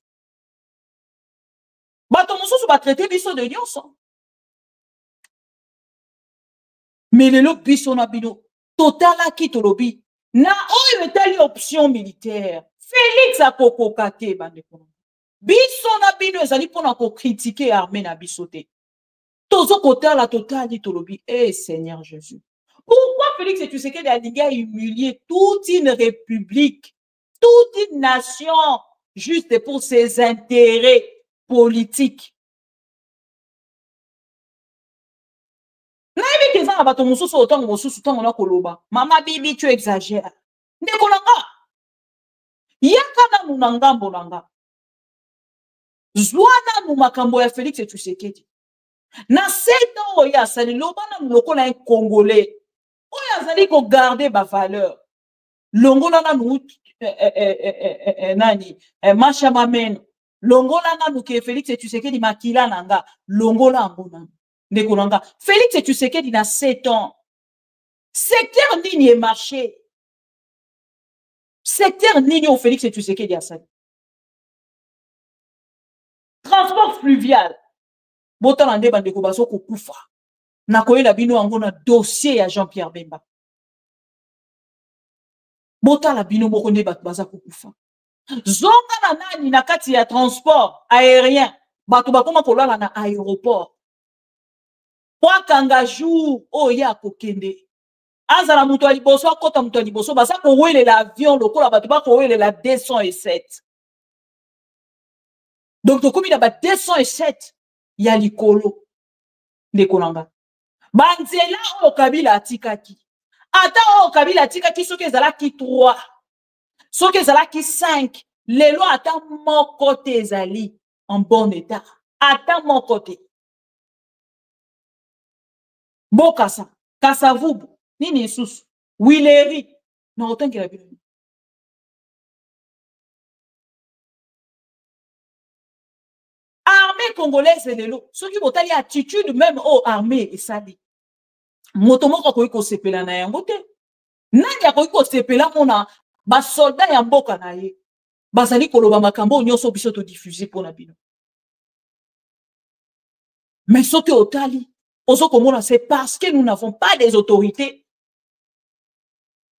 Bato mosusu ba traiter biso de nyonso. Mais le biso na bino totala ki tolobi na oyo etali option militaire. Félix a kokokate bande kono. Biso na bino ezali pona ko critiquer armée na biso te. Tozo kotala totali tolobi Seigneur Jésus. Pourquoi Félix Tshisekedi a humilié toute une république, toute une nation, juste pour ses intérêts politiques? Mama Bibi, tu exagères. Ndekolanga. Yakana munanga mbonanga. Zwana mumakambo ya Félix Tshisekedi. Na seto ya sali lobana muloko na Congolais. Oya zali ko garder ba valeur. Longola na nu nani Masha Mamen. Longola na nu ke Félix Tshisekedi makila nanga. Longola ngona. Ndekolanga. Félix Tshisekedi na 7 ans. Secteur nini marché. Secteur nini au Félix Tshisekedi a sali. Transport fluvial. Botalande bandeko baso ko kufa. Na koyela bino angona dossier ya Jean-Pierre Bemba. Botala bino moko nde bato baza ko kufa. Zonga na nani na kati ya transport aérien. Bato bakoma kolala na aéroport. Kwa kanga jour oya kokende. Azala muto aliboso akota muto aliboso basa ko wele l'avion lokola bato ba ko wele la 207. Donc tokomi na ba 207 ya likolo ndekolanga. Banzela o Kabila atikaki. Ata o Kabila atikaki soki ezalaki 3. Soki ezalaki 5. Lelo ata moko te ezali en bon état. Ata moko te. Bokasa, Kasavubu, nini susu, Wileri, na otangi la bino. Armée congolaise lelo, ceux qui botali attitude même au armée et sali. Motomoko koiko sepela na yango te. Nani akoiko sepela mona ba soldat ya mboka na ye. Bazali koloba makambo nyonso biso to diffuser pour na bino. Mais ce que otali, c'est parce que nous n'avons pas des autorités.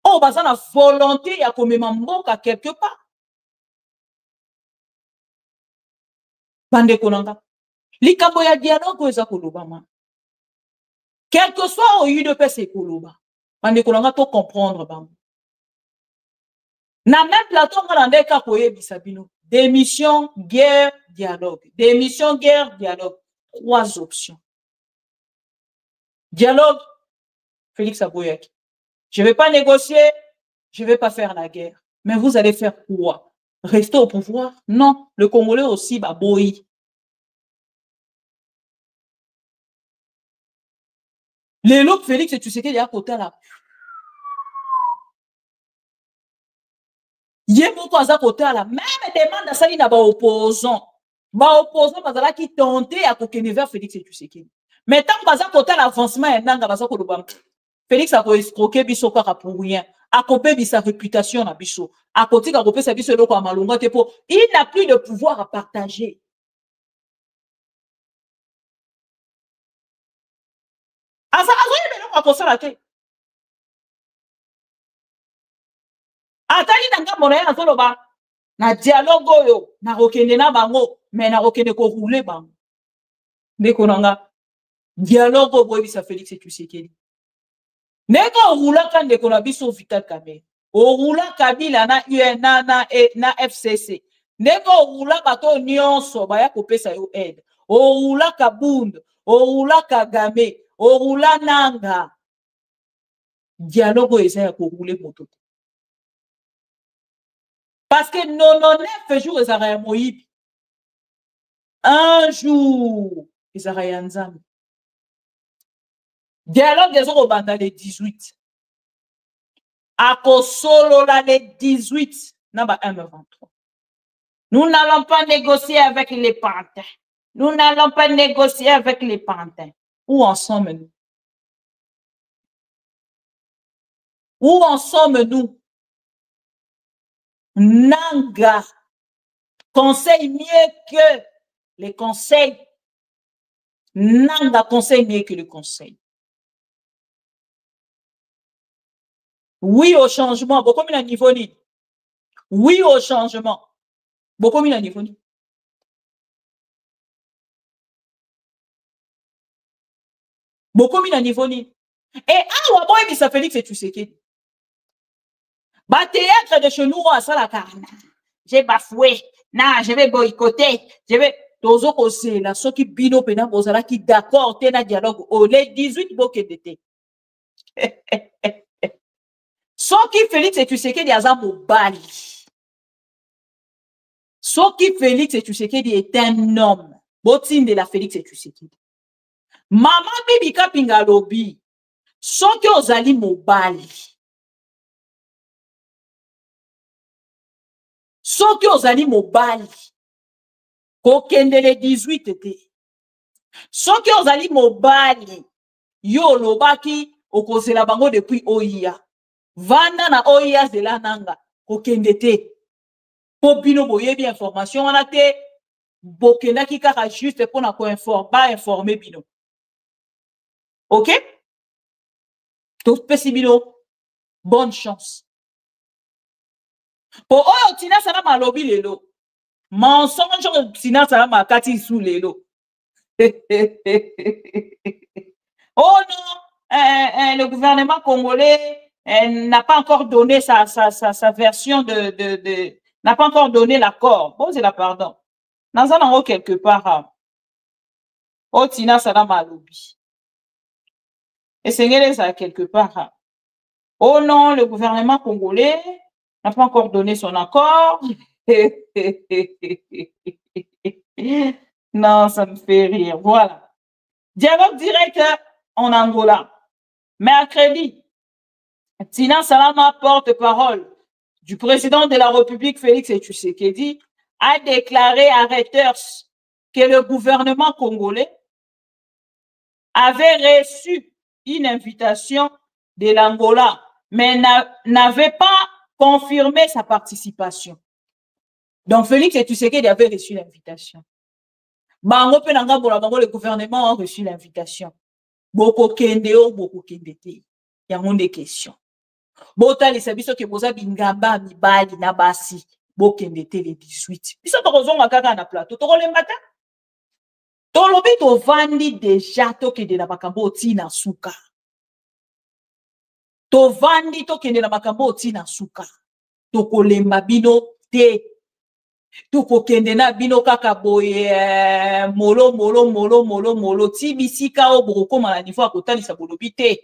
Oh, bah ça la volonté ya komema mboka quelque part. Bande konanga. Likambo ya dialogue eza koloba ma. Quel que soit au UDPS koloba. Bande konanga to comprendre bango. Na même plateau ngana ka koye bisabino. Démission, guerre, dialogue. Démission, guerre, dialogue. 3 options. Dialogue, Félix Abouyaki. Je ne vais pas négocier, je ne vais pas faire la guerre. Mais vous allez faire quoi? Rester au pouvoir? Non, le Congolais aussi, baboui. Les lots Félix et tu sais qu'il y a à côté là. Il y a beaucoup à côté là. Même demande à ça, il y a des opposants. Les opposants, ils qui tenté à coquiner vers Félix et tu sais qu'il. Mais tant que vous avez l'avancement, Félix a escroqué biso kaka pour rien. A copé sa réputation na biso. A côté a copé sa biso loko a malonga te po. Il n'a plus de pouvoir à partager. Asa azoye belo kwa kosala te. Atali nanga mona ya zoloba. Na dialogue yo na rokende na bango, mais na rokende ko rouler bango. Ndeko nanga. Dialogue boy bisa Félix et Tshisekedi. Nega roula kan de konabiso Vital Kamerhe. O roula Kabila na UNA na FCC. Nega roula bato nyonso baya kopesa yo aide. O roula Kabund, o roula Kagame, o roula Nanga. Dialogue eza ya ko rouler moto. Parce que 99 jours ezara moyibi. Un jour ezara ya nzambe. Dialogue des autres dans les 18. À Kosolo, les 18. Naba M23. Nous n'allons pas négocier avec les panthères. Nous n'allons pas négocier avec les pantins. Où en sommes-nous? Où en sommes-nous? Nanga conseille mieux que les conseils. Nanga conseille mieux que le conseil. Oui au changement. Beaucoup mis à niveau ni. Oui au changement. Beaucoup mis à niveau ni. Beaucoup mis à niveau ni. Et ah, ouais, ça Félix et tu sais qui. Bah, théâtre de chez nous, à ça la carne. J'ai bafoué. Non, je vais boycotter. Je vais. Tozo kose la so qui bino pena bozala qui d'accord tena dialogue au les 18 boke d'été. So qui Félix et tu sais qui diaza mobali. So qui Félix et tu sais qui est un homme. Botine de la Félix et tu sais qui. Maman bibi kapinga lobi. So qui ozali mobali. So qui ozali mobali. Kokende le 18 été. Soki ozali mobali, yo lobaki okozela bango depuis Oya. Vanda na Oya zela nanga, kokende te. Po bino boyebi information wana te, bokendaki kaka juste pour na informer bino. Ok? Tout pesi bino, bonne chance. Po oyo tina sana malobi lelo. Mensonge tina sana makati sous lelo. Oh non, le gouvernement congolais n'a pas encore donné sa version n'a pas encore donné l'accord. Bon, c'est la pardon. Dans un endroit quelque part, oh tina sana malobi. Et c'est ça quelque part. Oh non, le gouvernement congolais n'a pas encore donné son accord. Non, ça me fait rire. Voilà. Dialogue direct en Angola. Mercredi, Tina Salama, porte-parole du président de la République, Félix Tshisekedi, a déclaré à Reuters que le gouvernement congolais avait reçu une invitation de l'Angola, mais n'avait pas confirmé sa participation. Donc, Félix Tshisekedi avait reçu l'invitation. Bango pe nanga bola bango le gouvernement a reçu l'invitation. Boko kende o boko kende te. Ya monde question. Bota les sabiso ke boza bingamba mibali na basi. Bo kende te le 18. Biso to kozonga kaka na plateau. To kolemba ta. To lobi to vandi déjà to kende na makambo ti na suka. To vandi to kende na makambo ti na suka. To kolemba bino te. Tuko kende na bino kaka boye molo ti bisika o boko mala niveau a kotalisa bolobi te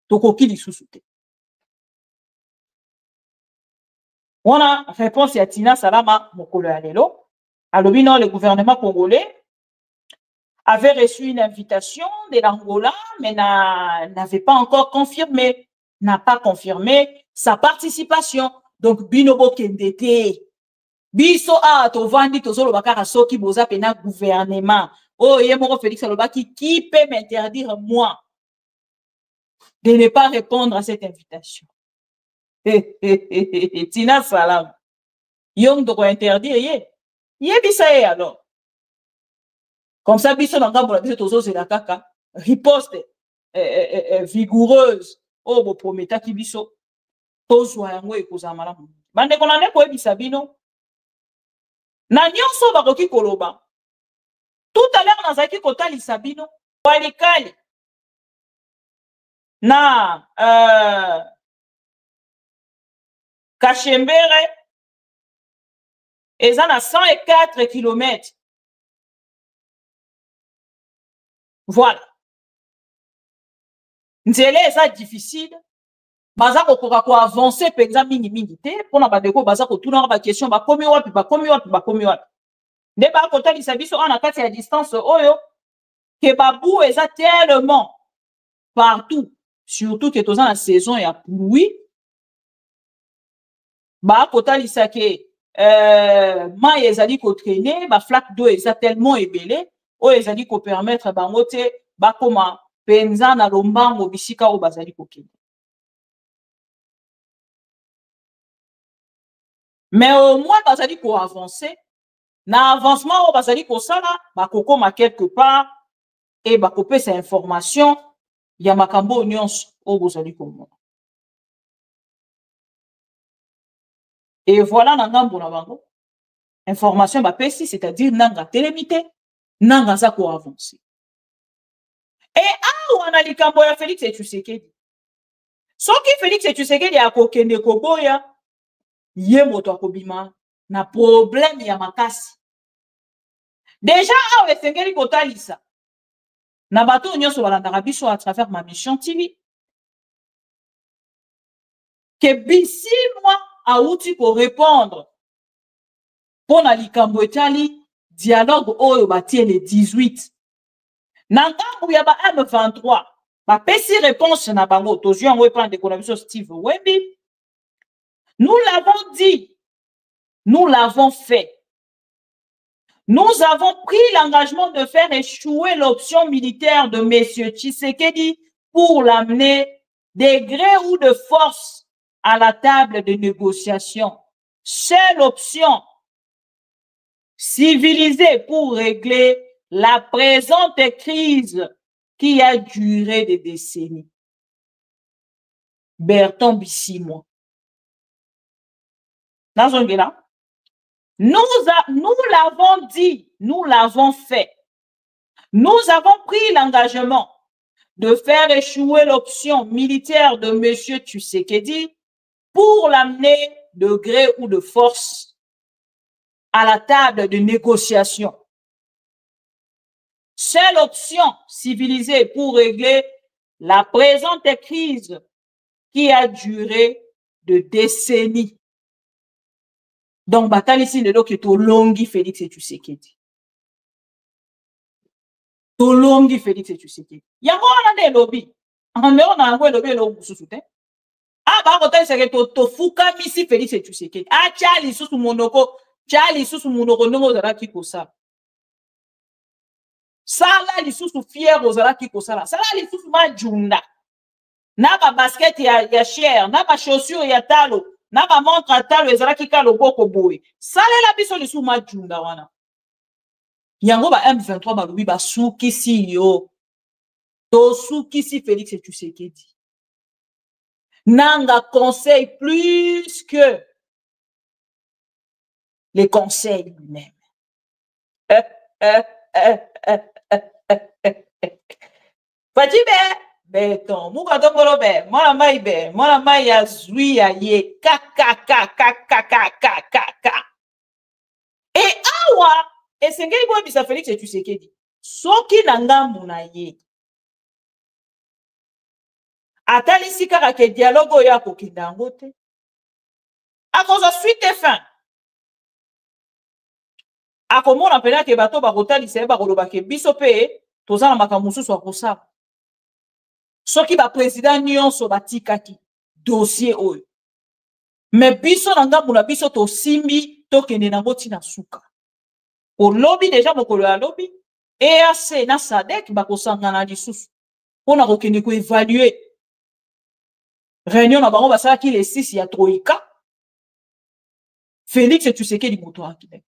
toko ki lisusu te. Wana réponse ya Tina Salama mokolo ya lelo alobi non, le gouvernement congolais avait reçu une invitation de l'Angola mais n'avait pas encore confirmé, n'a pas confirmé sa participation. Donc bino bo kende te. Biso a to vandi to zolo bakara soki boza pena gouvernement. Oh yemoko Félix Alobaki, qui peut m'interdire moi de ne pas répondre à cette invitation? Tina Salam. Yom doit interdire ye. Ye bisa ye alors. Comme ça biso na ngambo na biso to zozela kaka riposte vigoureuse. Oh bo prometa ki biso to zwa yango ekozama malamu. Bande konane ko ebisa bino. Na nyonso bakoki koloba. Tout à l'heure nazaki kotali sabino walikali na Kashembere eza na 104 km. Voilà. Nzele eza difficile. Baza kokoka ko avancer par exemple mingi te pona bandeko baza ko tuna ba question ba komi wapi. Nde ba kotali sabiso ana kati ya distance oyo ke babu eza tellement partout, surtout que toza na saison ya pluie. Ba kotali sake mai ezali ko traîner, ba flaque d'eau eza tellement ebelé oyo ezali ko permettre bango te bakoma penza na lombango bisika oyo bazali kokende. Mais au moins bazali ko avancer na avancement oyo bazali kosala bakokoma quelque part et bakopesa information ya makambo nyonso oyo bozali komona. Et voilà na ngambo na bango information bapesi, c'est-à-dire nanga telemite nanga za ko avancer. Et awa na likambo ya Félix Tshisekedi, soki Félix Tshisekedi akokende koboya ye moto akobima na problème ya makasi. Déjà awa esengeli kotalisa na bato nyonso balandaka biso à travers ma mission TV que bisi moi auti ko répondre pour na likambo etali dialogue oyo batie le 18 na ngambu ya ba M23 ba pesi réponse na bango tozwi yango epande ko na biso Steve Wembi. Nous l'avons dit, nous l'avons fait. Nous avons pris l'engagement de faire échouer l'option militaire de M. Tshisekedi pour l'amener de gré ou de force à la table de négociation. Seule option civilisée pour régler la présente crise qui a duré des décennies. Bertrand Bissimo. Nous l'avons dit, nous l'avons fait. Nous avons pris l'engagement de faire échouer l'option militaire de M. Tshisekedi pour l'amener de gré ou de force à la table de négociation. Seule option civilisée pour régler la présente crise qui a duré de décennies. Donc, batali si lelo ke tolongi Félix Tshisekedi. Tolongi Félix Tshisekedi. Yango wana nde lobi. Ameo na yango lobi lo bususu te. Ba ko tali seke to fuka misi Félix Tshisekedi. Chali susu monoko ndongo zala ki kosa. Sala li susu fier ozala ki kosala. Sala li susu majunda. Na ba basket ya cher, na ba chaussure ya talo. Na ba montre atalo ezala kika loboko boye. Salela biso lisu majunda wana. Yango ba M23 balobi ba sukisi yo. To sukisi Félix Tshisekedi. Nanga conseil plus que les conseils lui-même. Fatibe Beton, muka tongolo be, mwana mai be, mwana mai ya zui ya ye, ka. Et awa, esengeli bo bisa Félix Tshisekedi, soki na ngambu na ye. Atalisi kaka ke dialogue ya kokinda ngo te. Akoza suite fin. Akomona pena ke bato bakotalisa ba koloba ke biso pe tozana makambo mususu akosala. Soki ba président nyonso batikaki dossier oyo. Mais biso na ngambu na biso to simbi to kende na ngoti na suka. O lobby déjà mokolo ya lobby EAC na SADC bakosangana lisusu. Pona ko kende ko évaluer réunion na bango basalaki les 6 ya Troïka. Félix Tshisekedi moto akile.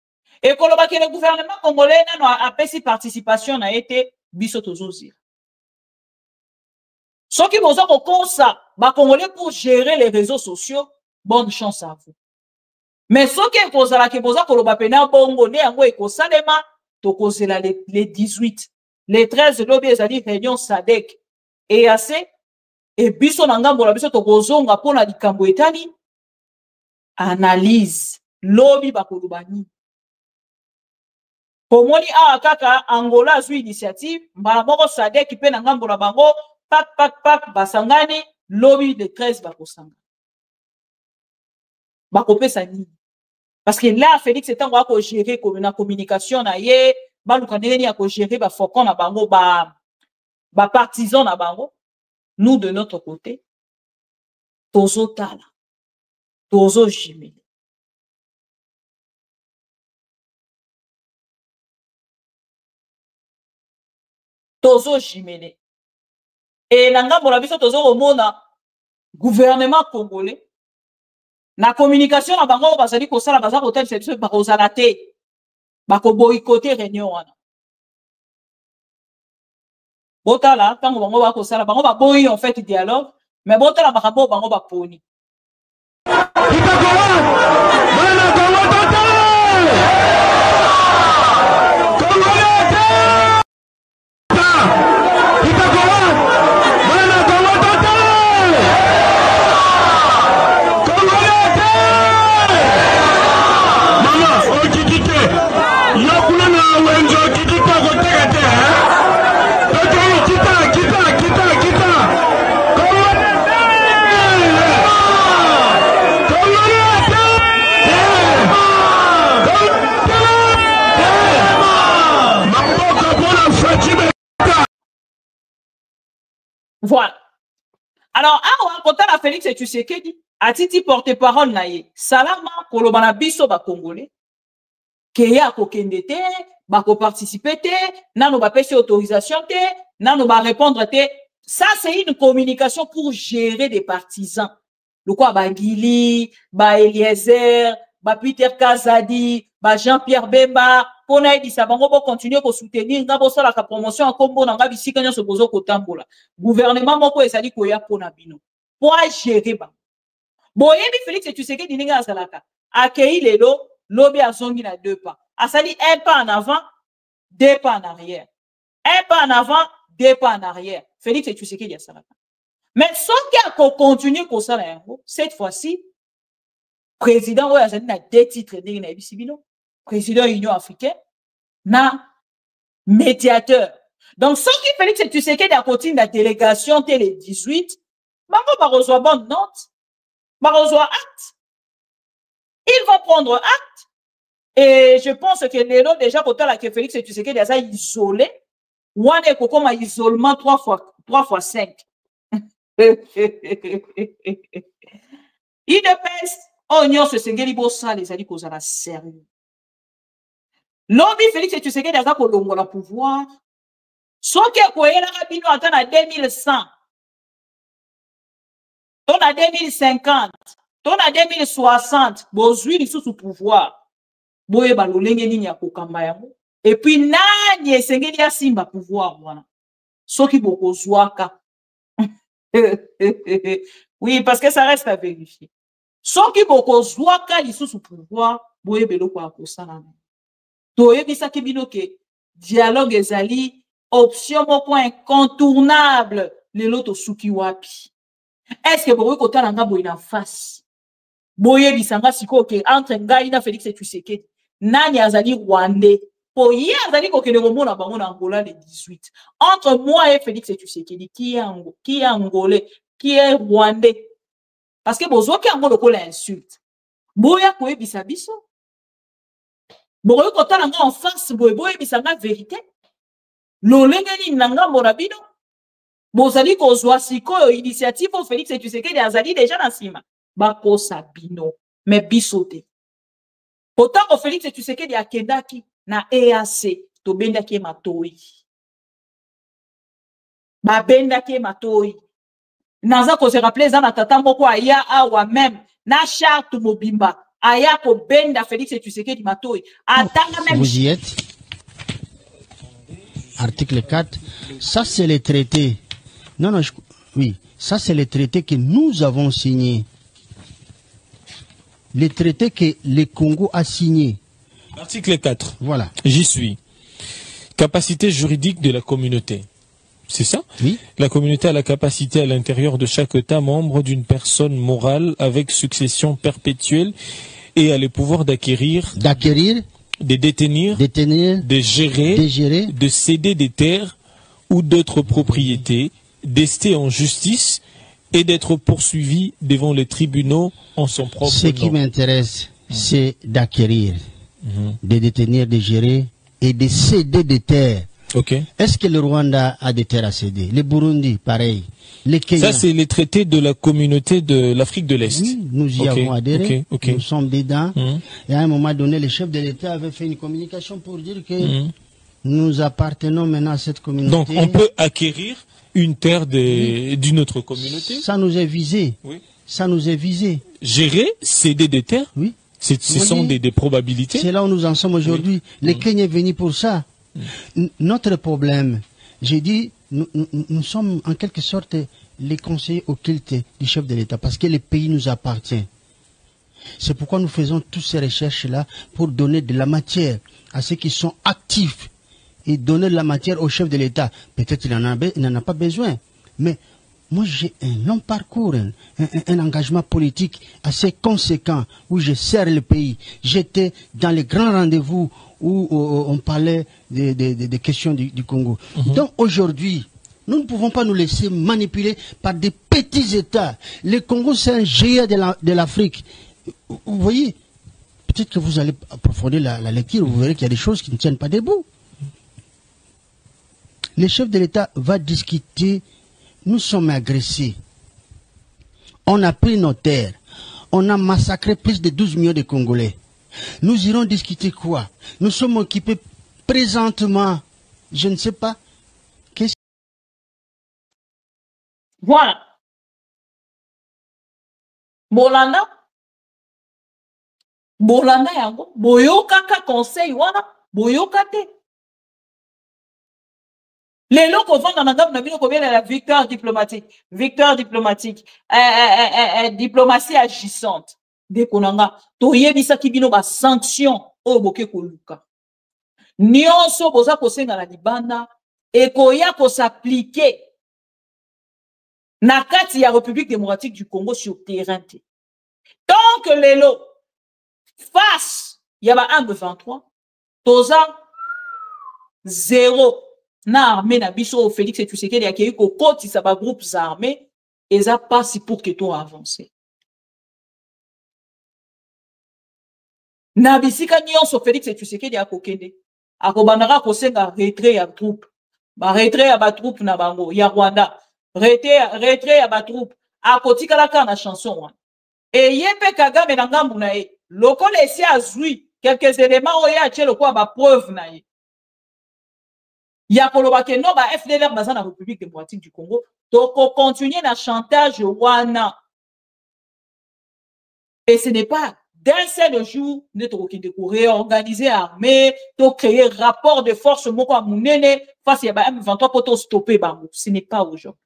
Et koloba ke le gouvernement congolais nano a pesi participation na été biso tozozira. Ceux qui vont comme ça, bah congolais pour gérer les réseaux sociaux, bonne chance à vous. Mais ceux qui posent la question pour le bapena bongo ne yango ekosalema to kozela les 18, les 13 lobby ezali réunion SADC et EAC et biso na ngambo la biso to kozonga pona likambo etali analyse lobby bakolubani. Komoni awa kaka Angola zui initiative mbala moko SADC pe na ngambo la bango pak basangani lobby de 13 bakosanga. Bakopesa nini? Parce que là Félix est en train de gérer comme la communication na ye, baluka ndeni ya ko gérer ba fokon na bango ba partisans na bango. Nous de notre côté tozo tala. Tozo jimé. tozo jimene. Et nanga mola biso tozo omona gouvernement congolais na communication na bango bazali ko sala baza ko tel c'est ba kozala te ba ko boycotter réunion wana. Botala tango bango ba ko sala bango ba boyi en fait dialogue mais botala makambo bango ba poni. Voilà. Alors, quand on a Félix et Tshisekedi, a titi porte-parole naïe, salama, kolobana biso ba congolais, keya ko kendete, ba ko participer te, nano ba pêcher autorisation te, nano ba répondre te. Ça, c'est une communication pour gérer des partisans. Le quoi, ba Guili, ba Eliezer, ba Peter Kazadi, ba Jean-Pierre Bemba, pour naïdi ça, bango bo continuer à soutenir, ngabo sa la promotion en combo, nga bisika nyo se bozo kotambola. Gouvernement moko esali koya pona bino. Pour gérer ba. Boyebi Félix et Tshisekedi ninga asalaka. Akei lelo, lobi azongi na 2 pas. Asali 1 pas en avant, 2 pas en arrière. 1 pas en avant, 2 pas en arrière. Félix et Tshisekedi asalaka. Mais ce qui a continué pour ça, cette fois-ci, président a 2 titres de Bisibino. Président Union africaine, na médiateur. Donc, ce qui Félix et Tshisekedi a continué la délégation télé 18, Bango va recevoir bonne note, va recevoir acte. Ils vont prendre acte. Et je pense que les noms déjà, quand que Félix et Tshisekedi a isolé, ou on est comme un isolement 3 fois 5. Il de peste, on se sengeli bossa, les alliés cause à la sérieux. Lobby Félix et Tshisekedi a kolongo la pouvoir. Soki akoyela rabino ata na 2100. Ton à 2050. Ton à 2060. Bozui li sous pouvoir. Boye balolenge nini ya kokamba yango. Et puis nani esengeli ya simba pouvoir wana. Soki boko zwaka. Oui, parce que ça reste à vérifier. Soki boko zwaka li sous pouvoir. Boye beloko akosala. Toyebisaki bino ke dialogue ezali option moko incontournable leloto suki wapi. Est-ce que boye kotala nga boye na face? Boyebisanga siko ke entre ngai na Félix et Tshisekedi nani azali rwandais. Po ye azali ko kene komona bango na Angola le 18. Entre moi et Félix et Tshisekedi qui est angolais, qui est rwandais. Parce que bozo ki ango lokola insulte. Boya koyebisa biso. Boye kotala nga en face boye bisanga vérité. Lolengeni nanga morabino. Bozali kozwa sikoyo initiative au Félix et Tshisekedi azali déjà na sima. Bako sabino mais bisote. Pourtant au Félix et Tshisekedi akendaki na EAC to bendaki matoi. Ba bendaki matoi. Naza ko se rappeler za na tata moko aya awa même na charte mobimba. Aya ko benda Félix et Tshisekedi matoi. Atanga même. Vous y êtes. Article 4. Ça c'est le traité. Non, oui. Ça c'est le traité que nous avons signé. Le traité que le Congo a signé. Article 4. Voilà. J'y suis. Capacité juridique de la communauté. C'est ça? Oui. La communauté a la capacité à l'intérieur de chaque État membre d'une personne morale avec succession perpétuelle et a le pouvoir d'acquérir, de détenir, de gérer, de céder des terres ou d'autres propriétés, d'ester en justice et d'être poursuivi devant les tribunaux en son propre nom. Ce qui m'intéresse, c'est d'acquérir, de détenir, de gérer et de céder des terres. Okay. Est-ce que le Rwanda a des terres à céder? Le Burundi, pareil. Le Kenya. Ça, c'est les traités de la communauté de l'Afrique de l'Est. Oui, nous y avons adhéré. Nous sommes dedans. Et à un moment donné, le chef de l'État avait fait une communication pour dire que Nous appartenons maintenant à cette communauté. Donc, on peut acquérir une terre d'une autre communauté. Ça nous est visé. Oui. Ça nous est visé. Gérer, céder des terres. Oui. Ce sont des probabilités. C'est là où nous en sommes aujourd'hui. Oui. Les Kenyans sont venus pour ça. Notre problème, j'ai dit, nous sommes en quelque sorte les conseillers occultes du chef de l'État parce que le pays nous appartient. C'est pourquoi nous faisons toutes ces recherches-là pour donner de la matière à ceux qui sont actifs et donner de la matière au chef de l'État. Peut-être qu'il n'en a pas besoin, mais moi j'ai un long parcours, un engagement politique assez conséquent où je sers le pays. J'étais dans les grands rendez-vous où on parlait des questions du Congo. Donc aujourd'hui, nous ne pouvons pas nous laisser manipuler par des petits États. Le Congo, c'est un géant de l'Afrique. Vous voyez, peut-être que vous allez approfondir la lecture, vous verrez qu'il y a des choses qui ne tiennent pas debout. Le chef de l'État va discuter, nous sommes agressés. On a pris nos terres. On a massacré plus de 12 millions de Congolais. Nous irons discuter quoi? Nous sommes occupés présentement, je ne sais pas. Voilà. Bolanda yango. Boyoka ka conseil wana. Boyoka te. Les locaux vont dans la victoire diplomatique. Victoire diplomatique. Diplomatie agissante. Dekonanga. Toye bisa kibino ba sanction. Oboke koluka. Nyonso boza kosenga la libanda. Ekoya ko s'appliquer. Na kati ya République démocratique du Congo sur terrain. Tant que les lots face yaba M23, toza zéro na armée na biso Félix et Tshisekedi akei ko koti sa ba groupes armés et ça passe pour que to avancer. Na bisika nyonso Félix et Tshisekedi akokende akobandaka kosenga retrait ya troupe ba retrait ya ba troupe na bango ya Rwanda. Retrait ya ba troupe akotikala ka na chanson wana et yepe Kagame na ngambu na ye lokole esi azui quelques éléments oya tchelo kwa ba preuve na ye ya koloba ke no ba FDLR baza na République démocratique du Congo donc on continue na chantage wana et ce n'est pas d'un seul jour ne to kokende ko réorganiser armée to créer rapport de force moko a munene face ya ba M23 pour to stopper bango ce n'est pas aujourd'hui.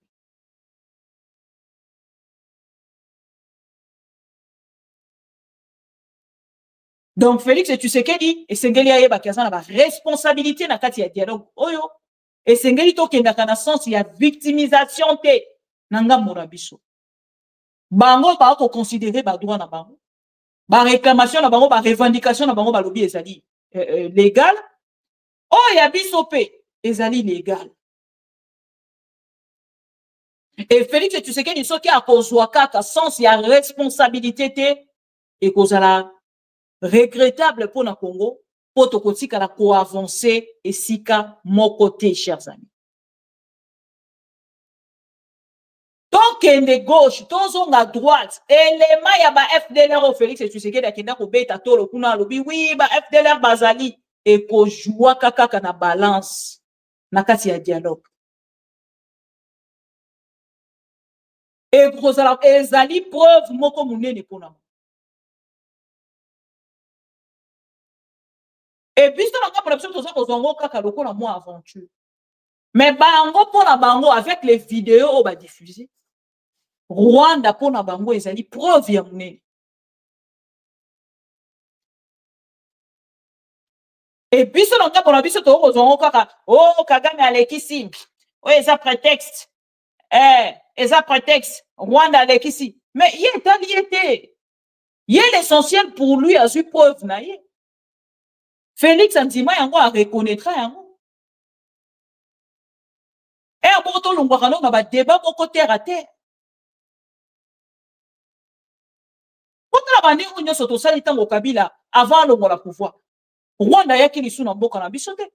Donc Félix et Tshisekedi et Sengeli ayeba kiazana ba responsabilité na kati ya dialogue oyo et Sengeli to kendaka na sens ya victimisation te nanga morabiso bango ba ko considérer ba droit na bango ba réclamation na bango ba revendication na bango ba lobby ezali légal oh ya biso pe ezali légal et Félix et Tshisekedi soki akozwa kaka sens ya responsabilité te et kozala regrettable pour le Congo, pour to kotika la co-avancer et sika mon côté, chers amis. Donc, de gauche, tous on à droite, et les mailles ba FDLR au Félix et Tshisekedi akenda ko beta tolo kuna lobi oui ba FDLR bazali et ko joua kaka na balance na kati ya dialogue. Et kozala ezali preuve moko munene pona. Et puis, on a l'option de faire une aventure. Mais bango pour la bango avec les vidéos on va diffuser. Rwanda pour la bango ils allaient preuve ya mune. Et puis, on a pour la biso to ozongo kaka oh Kagame aleki simbi. Oh eza prétexte. Eza prétexte. Rwanda aleki si. Mais il est allié. Il est l'essentiel pour lui à su preuve na ye. Félix Antima yango a reconnaîtra yango. Et à boto longwakano na ba débat moko terre à terre. Pourquoi la bande on nyoso to sali tango Kabila avant le la pouvoir. Rwanda yaki lisu na mboka na biso te.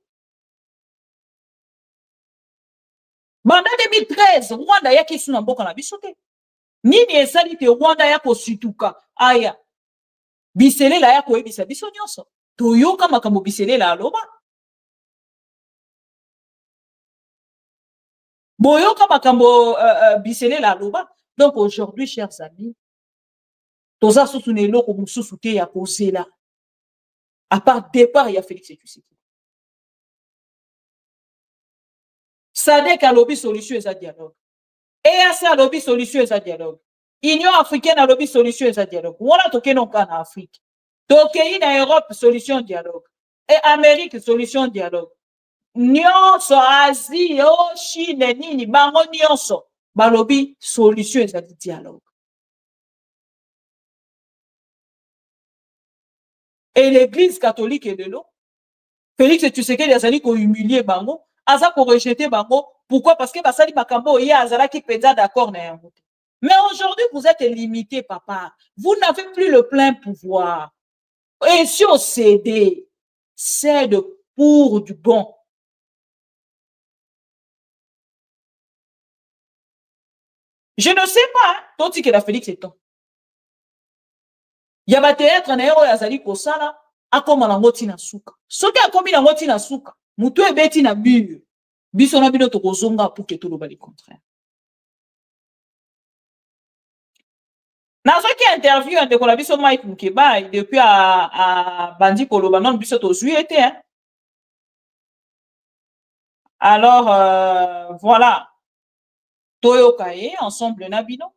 Banda 2013 Rwanda yaki lisu na mboka na biso te. Nini esali te Rwanda yako situka aya. Bisele la yako ebisa biso nyoso. Toyoka makambo bisele la aloba. Boyoka makambo bisele la loba. Donc aujourd'hui, chers amis, toza soutenir l'eau mususu te ya kozela. À part départ, il y a Félix Tshisekedi. SADC a lobby solution et ça dialogue. EAC a lobby solution et ça dialogue. Union africaine a lobby solution et ça dialogue. On a toqué non qu'en Afrique. Toqué en Europe solution dialogue. Et Amérique solution dialogue. Nyonso Asie, Chine, nini, bango nyonso. Ba lobby solution et ça dialogue. Et l'église catholique est de l'eau. Félix Tshisekedi a sali ko humilier bango. Aza pour rejeter bango. Pourquoi? Parce que basali makambo ya azala qui pesa d'accord na yango. Mais aujourd'hui, vous êtes limité, papa. Vous n'avez plus le plein pouvoir. Et si on cède, cède pour du bon. Je ne sais pas, hein, toi tu que la Félix est temps. Il y a un théâtre na héros yazali kosala, akoma na ngoti na suka. Soki akomi na ngoti na suka, mutu ebeti na biyo. Biso na bino tokozonga pour que tout le bali contraire. Dans ce interview de la biso Mike Mukeba depuis à Bandi Koloba non biso to juillet hein. Alors voilà. Toyo kaye ensemble na bino.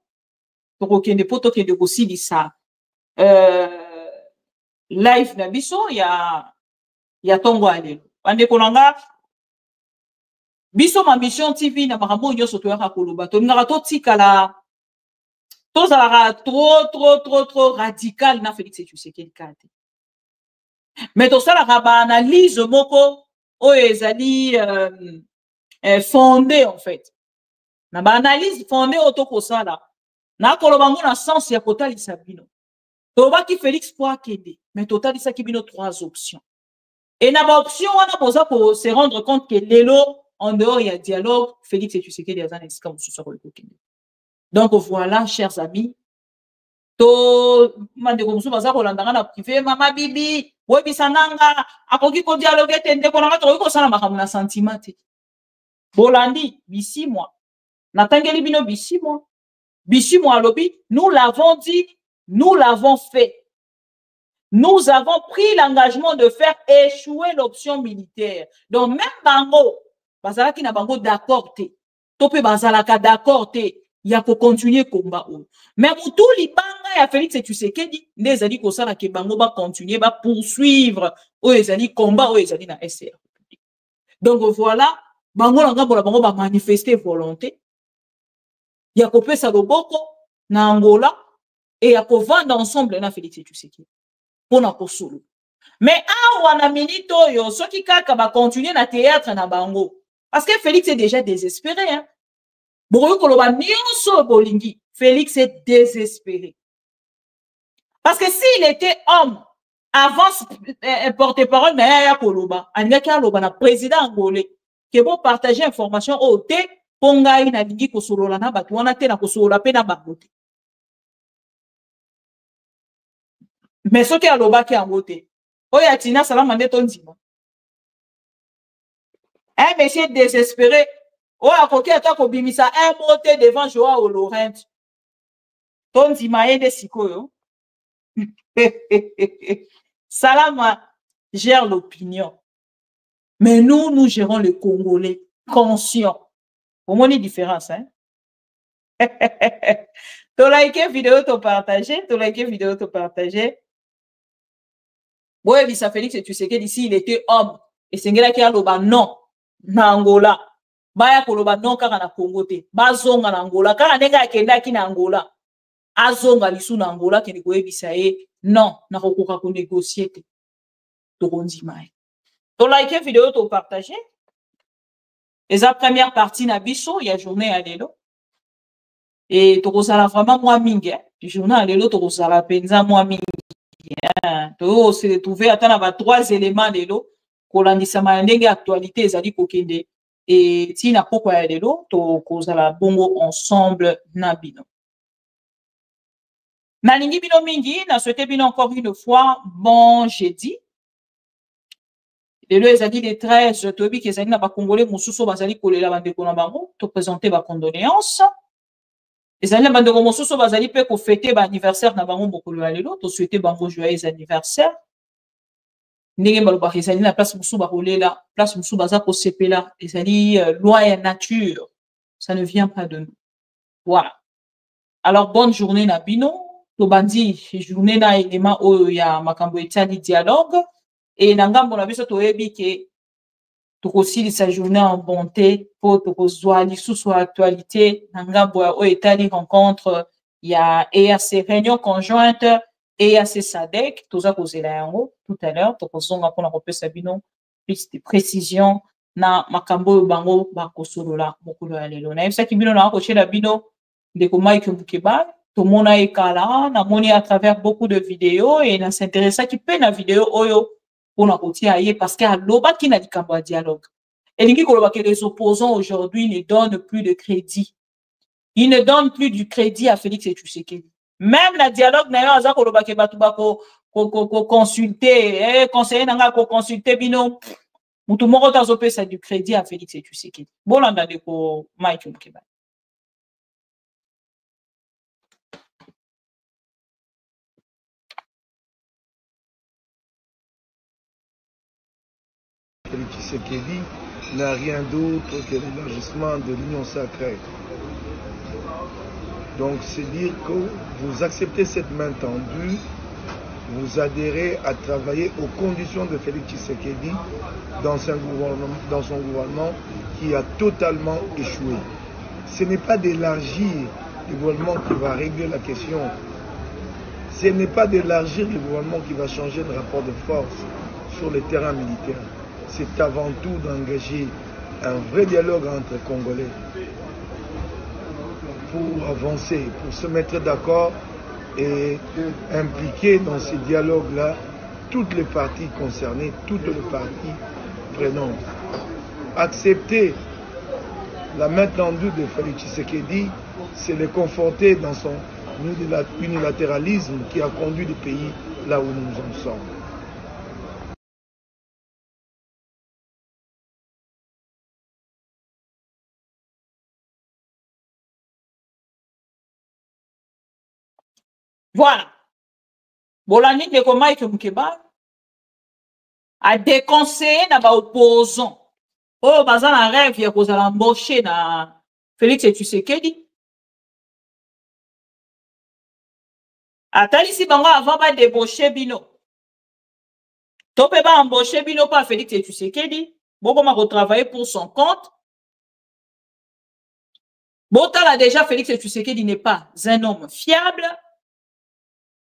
Tokokende poto kende kosilisa live na biso ya tongo alelo. Bande kolanga biso ma mission TV na makambo nyoso toyaka koloba. Tongaka to tikala tous trop radical na Félix Tshisekedi kate. Mais tout ça la analyse moko o ezali fondé en fait. Na ba analyse fondée auto sala. Na kolobango na sens ya kotalisa bino. Toba ki Félix po akende, mais totalisa ki bino 3 options. Et na ba option wana poza pour se rendre compte que lelo en dehors il y a dialogue Félix Tshisekedi azana esika mususu ko kokende. Donc voilà, chers amis, to mande ko musu baza ko landanga na privé mama bibi, webisa nanga akoki ko dialogue tende ko nanga to ko sala makambo na sentiment te. Bolandi bisi moi. Natangeli bino bisi moi. Bisi moi lobi, nous l'avons dit, nous l'avons fait. Nous avons pris l'engagement de faire échouer l'option militaire. Donc même bango, bazala ki na bango d'accord te. Tope bazala ka d'accord te. Il y a pour continuer combat. Mais pour tout les bangs ya Félix Tshisekedi, les ali ko sala ke bango ba continuer ba poursuivre o ezali combat o ezali na SR. Donc voilà, bango langa bola bango ba manifester volonté. Il y a ko pesa loboko na Angola et ya ko vendre ensemble na Félix Tshisekedi. Pona ko solo. Mais awa na minito yo soki kaka ba continuer na théâtre na bango parce que Félix est déjà désespéré hein. Félix est désespéré. Parce que s'il était homme, avant porte-parole, mais il y a un président angolais qui est bon partager information au thé, ponga ina lingi kosolola na batu wana te na kosolola pe na bangote. Mais ce qui a loba qui a ngote, oya tina salama ndeto ndima. Un monsieur désespéré. Oh, à côté, attends, bimisa un moté devant Joao Laurent. Ton dimaye de sikoyo. Salama gère l'opinion. Mais nous gérons le Congolais conscient. Au moins, il y a une différence, hein? Tu like vidéo, tu partager. Tu like vidéo, tu partager. Ouais, ça Félix, tu sais que d'ici, il était homme. Et c'est là qui a l'oba non. Na Angola. Baya koloba non kaka na Congo te bazonga na Angola kaka ndenga akenda ki na Angola azonga lisu na Angola ke ko yebisa ye non na kokoka ko négocier te to kondima to like vidéo to partager et la première partie na biso ya journée à lelo et to kosala vraiment moi mingi journée à lelo to kosala penza moi mingi to se retrouver atana ba 3 éléments lelo kolandisa ma ndenge actualité ezali kokende. Et si na poko ya lelo to kozala bongo ensemble na bino. Na lingi bino mingi na souhaité bino encore une fois bon jeudi. lelo ezali les 13 toyebi ke ezali na bakongolais mosusu bazali kolela bandeko na bango toprésente bacondoléance ezali na bandeko mosusu bazali mpe kofete baanniversaire na bango mokolo ya lelo tosouhaite bango joyeux anniversaire ndenge balobaka ezali na place mosusu bakolela place mosusu baza kosepela ezali loi ya nature ça ne vient pas de nous voilà alors bonne journée na bino tobandi journée na élément oyo ya makambo etali dialogue et na ngambo na biso toyebi ke tokosilisa journée en bonté po tokozwa lisusu actualité na ngambo oyo etali rencontre ya EAC réunion conjointe EAC SADC toza kozela yango tout à l'heure tokozonga mpona kopesa bino plus de précision na makambo oyo bango bakosolola mokolo ya lelo nayebisaki bino na kotyela bino ndeko Mike Mukeba tomona ekala namoni à travers beaucoup de vidéos et na s'intéressaki mpe na vidéo oyo mpona kotia ye parce que alobaki na likambo ya dialogue elingi koloba que les opposants aujourd'hui ne donnent plus de crédit. Ils ne donnent plus du crédit à Félix Tshisekedi. Même la dialogue na yo aza koloba ke batu bako consulter conseiller nanga ko consulter bino mutu moko tazopesa du crédit à Félix Tshisekedi. Bolanda ndeko Mike Mukeba. Félix Tshisekedi n'a rien d'autre que l'élargissement de l'union sacrée. Donc c'est dire que vous acceptez cette main tendue, vous adhérez à travailler aux conditions de Félix Tshisekedi dans son gouvernement qui a totalement échoué. Ce n'est pas d'élargir le gouvernement qui va régler la question. Ce n'est pas d'élargir le gouvernement qui va changer le rapport de force sur le terrain militaire. C'est avant tout d'engager un vrai dialogue entre Congolais pour avancer, pour se mettre d'accord et impliquer dans ce dialogue-là toutes les parties concernées, toutes les parties prenantes. Accepter la main tendue de Félix Tshisekedi, c'est le conforter dans son unilatéralisme qui a conduit le pays là où nous en sommes. Voilà. Bolani de Mike Mukeba a déconseillé na ba opposant. Oh, baza na rêve ya kozala embauché na Félix Tshisekedi. Atali si bango avant ba débaucher bino. Topé ba embaucher bino pa Félix Tshisekedi. Boko ma retravailler pour son compte. Botala déjà Félix Tshisekedi n'est pas un homme fiable.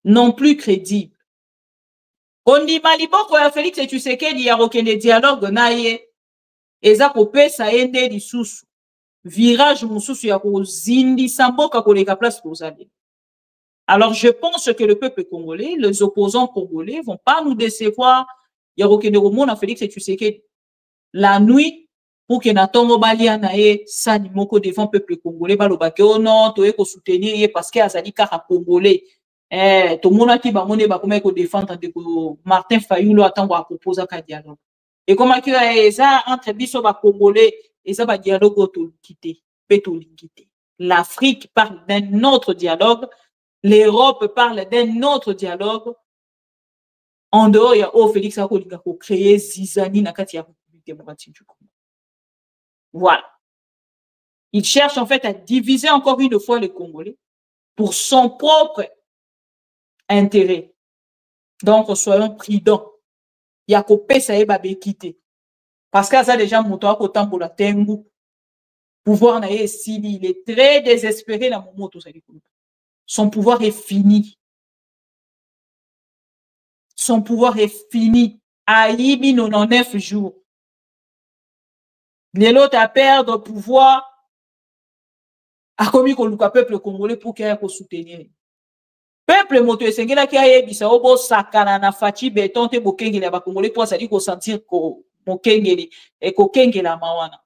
Non plus crédible. Kondima liboko ya Félix Tshisekedi ya rokende dialogue na ye eza kopesa ende lisusu virage mususu ya kozindisa mboka koleka place kozali. Alors je pense que le peuple congolais, les opposants congolais vont pas nous décevoir ya rokende komona Félix Tshisekedi la nuit pour que na tongo balia na ye sani moko devant peuple congolais balobake oh non toye ko soutenir ye parce que azali kaka congolais. Tout le monde qui va défendre Martin Fayulu attend à proposer un dialogue. Et comme il y a entre biso ba congolais et ça va dialogue autour quitter, quitter. L'Afrique parle d'un autre dialogue, l'Europe parle d'un autre dialogue. En dehors il y a Félix Akolinga pour créer zizani na kati ya République démocratique du Congo. Voilà. Il cherche en fait à diviser encore une fois les Congolais pour son propre intérêt. Donc, soyons prudents. Il y a qu'au ça va quitter. Parce que ça déjà monté autant pour la tengu. Pouvoir n'a il est très désespéré dans mon mot. Son pouvoir est fini. Son pouvoir est fini. Aïbi 99 jours. Les autres à perdre pouvoir. A commis qu'on le peuple congolais pour qu'il y ait pour soutenir. Peuple moto esengela ki ayebisa obo sakana na fachi beton te bokengela ba congolais pour ça dit ko sentir ko mokengeli et ko kengela mawana.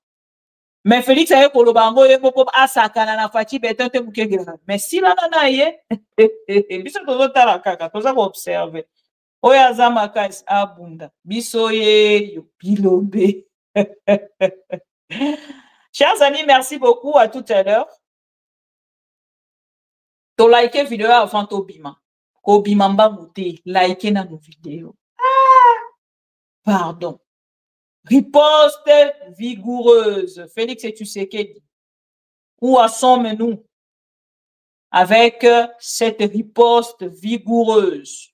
Mais Félix aye ko lobango ye pop asakana na fachi beton te bokengela. Mais si la na ye biso tozo tala kaka toza ko observer. Oya zamaka abunda. Bisoye yo bilobe. Chers amis, merci beaucoup. À tout à l'heure. To like vidéo avant to bima. Ko bima mba mute. Like na nos vidéos. Pardon. Riposte vigoureuse. Félix et Tshisekedi. Où sommes-nous avec cette riposte vigoureuse?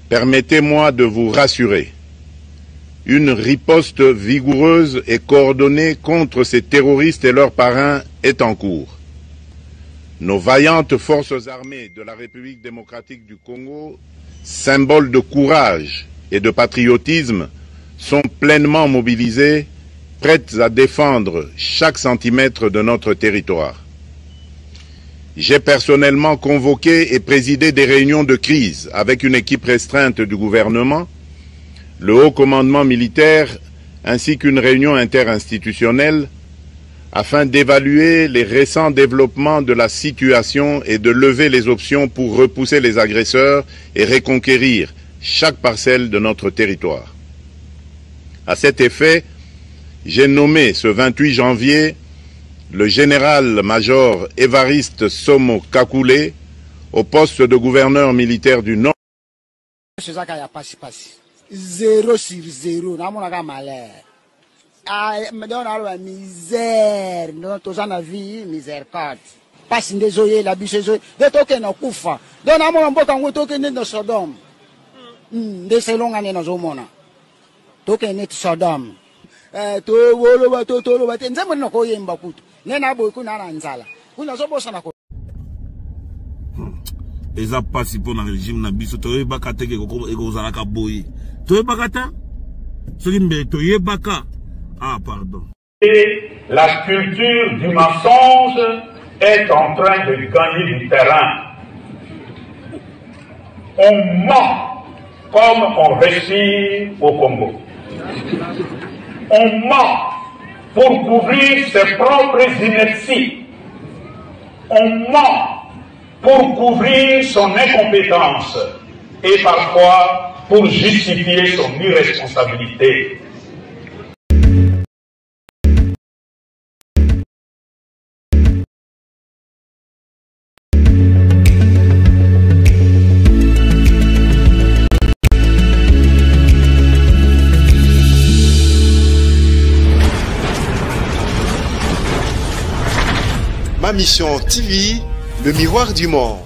Permettez-moi de vous rassurer. Une riposte vigoureuse et coordonnée contre ces terroristes et leurs parrains est en cours. Nos vaillantes forces armées de la République démocratique du Congo, symboles de courage et de patriotisme, sont pleinement mobilisées, prêtes à défendre chaque centimètre de notre territoire. J'ai personnellement convoqué et présidé des réunions de crise avec une équipe restreinte du gouvernement, le haut commandement militaire ainsi qu'une réunion interinstitutionnelle afin d'évaluer les récents développements de la situation et de lever les options pour repousser les agresseurs et reconquérir chaque parcelle de notre territoire. À cet effet, j'ai nommé ce 28 janvier le général-major Évariste Somo Kakule au poste de gouverneur militaire du Nord. 0 sur 0, namonaka malheur. La misère, tous en vie, miséricorde. Passe désolé, la biche, de token en koufa. Don amon bokango token de Sodome. De selon année dans Zomona. Token net Sodome. To wolo ba to lo ba nzambo no koyemba kutu. Nena boy kuna na nzala. Kuna so bosa na ko. Eza pasi pour na régime na biso to yebaka teke ko ekozalaka boyi. To yebaka ta? Soki mbe to yebaka. Ah pardon. Et la culture du mensonge est en train de gagner du terrain. On ment comme on respire au Congo. On ment pour couvrir ses propres inerties. On ment pour couvrir son incompétence et parfois pour justifier son irresponsabilité. Ma mission TV, le miroir du monde.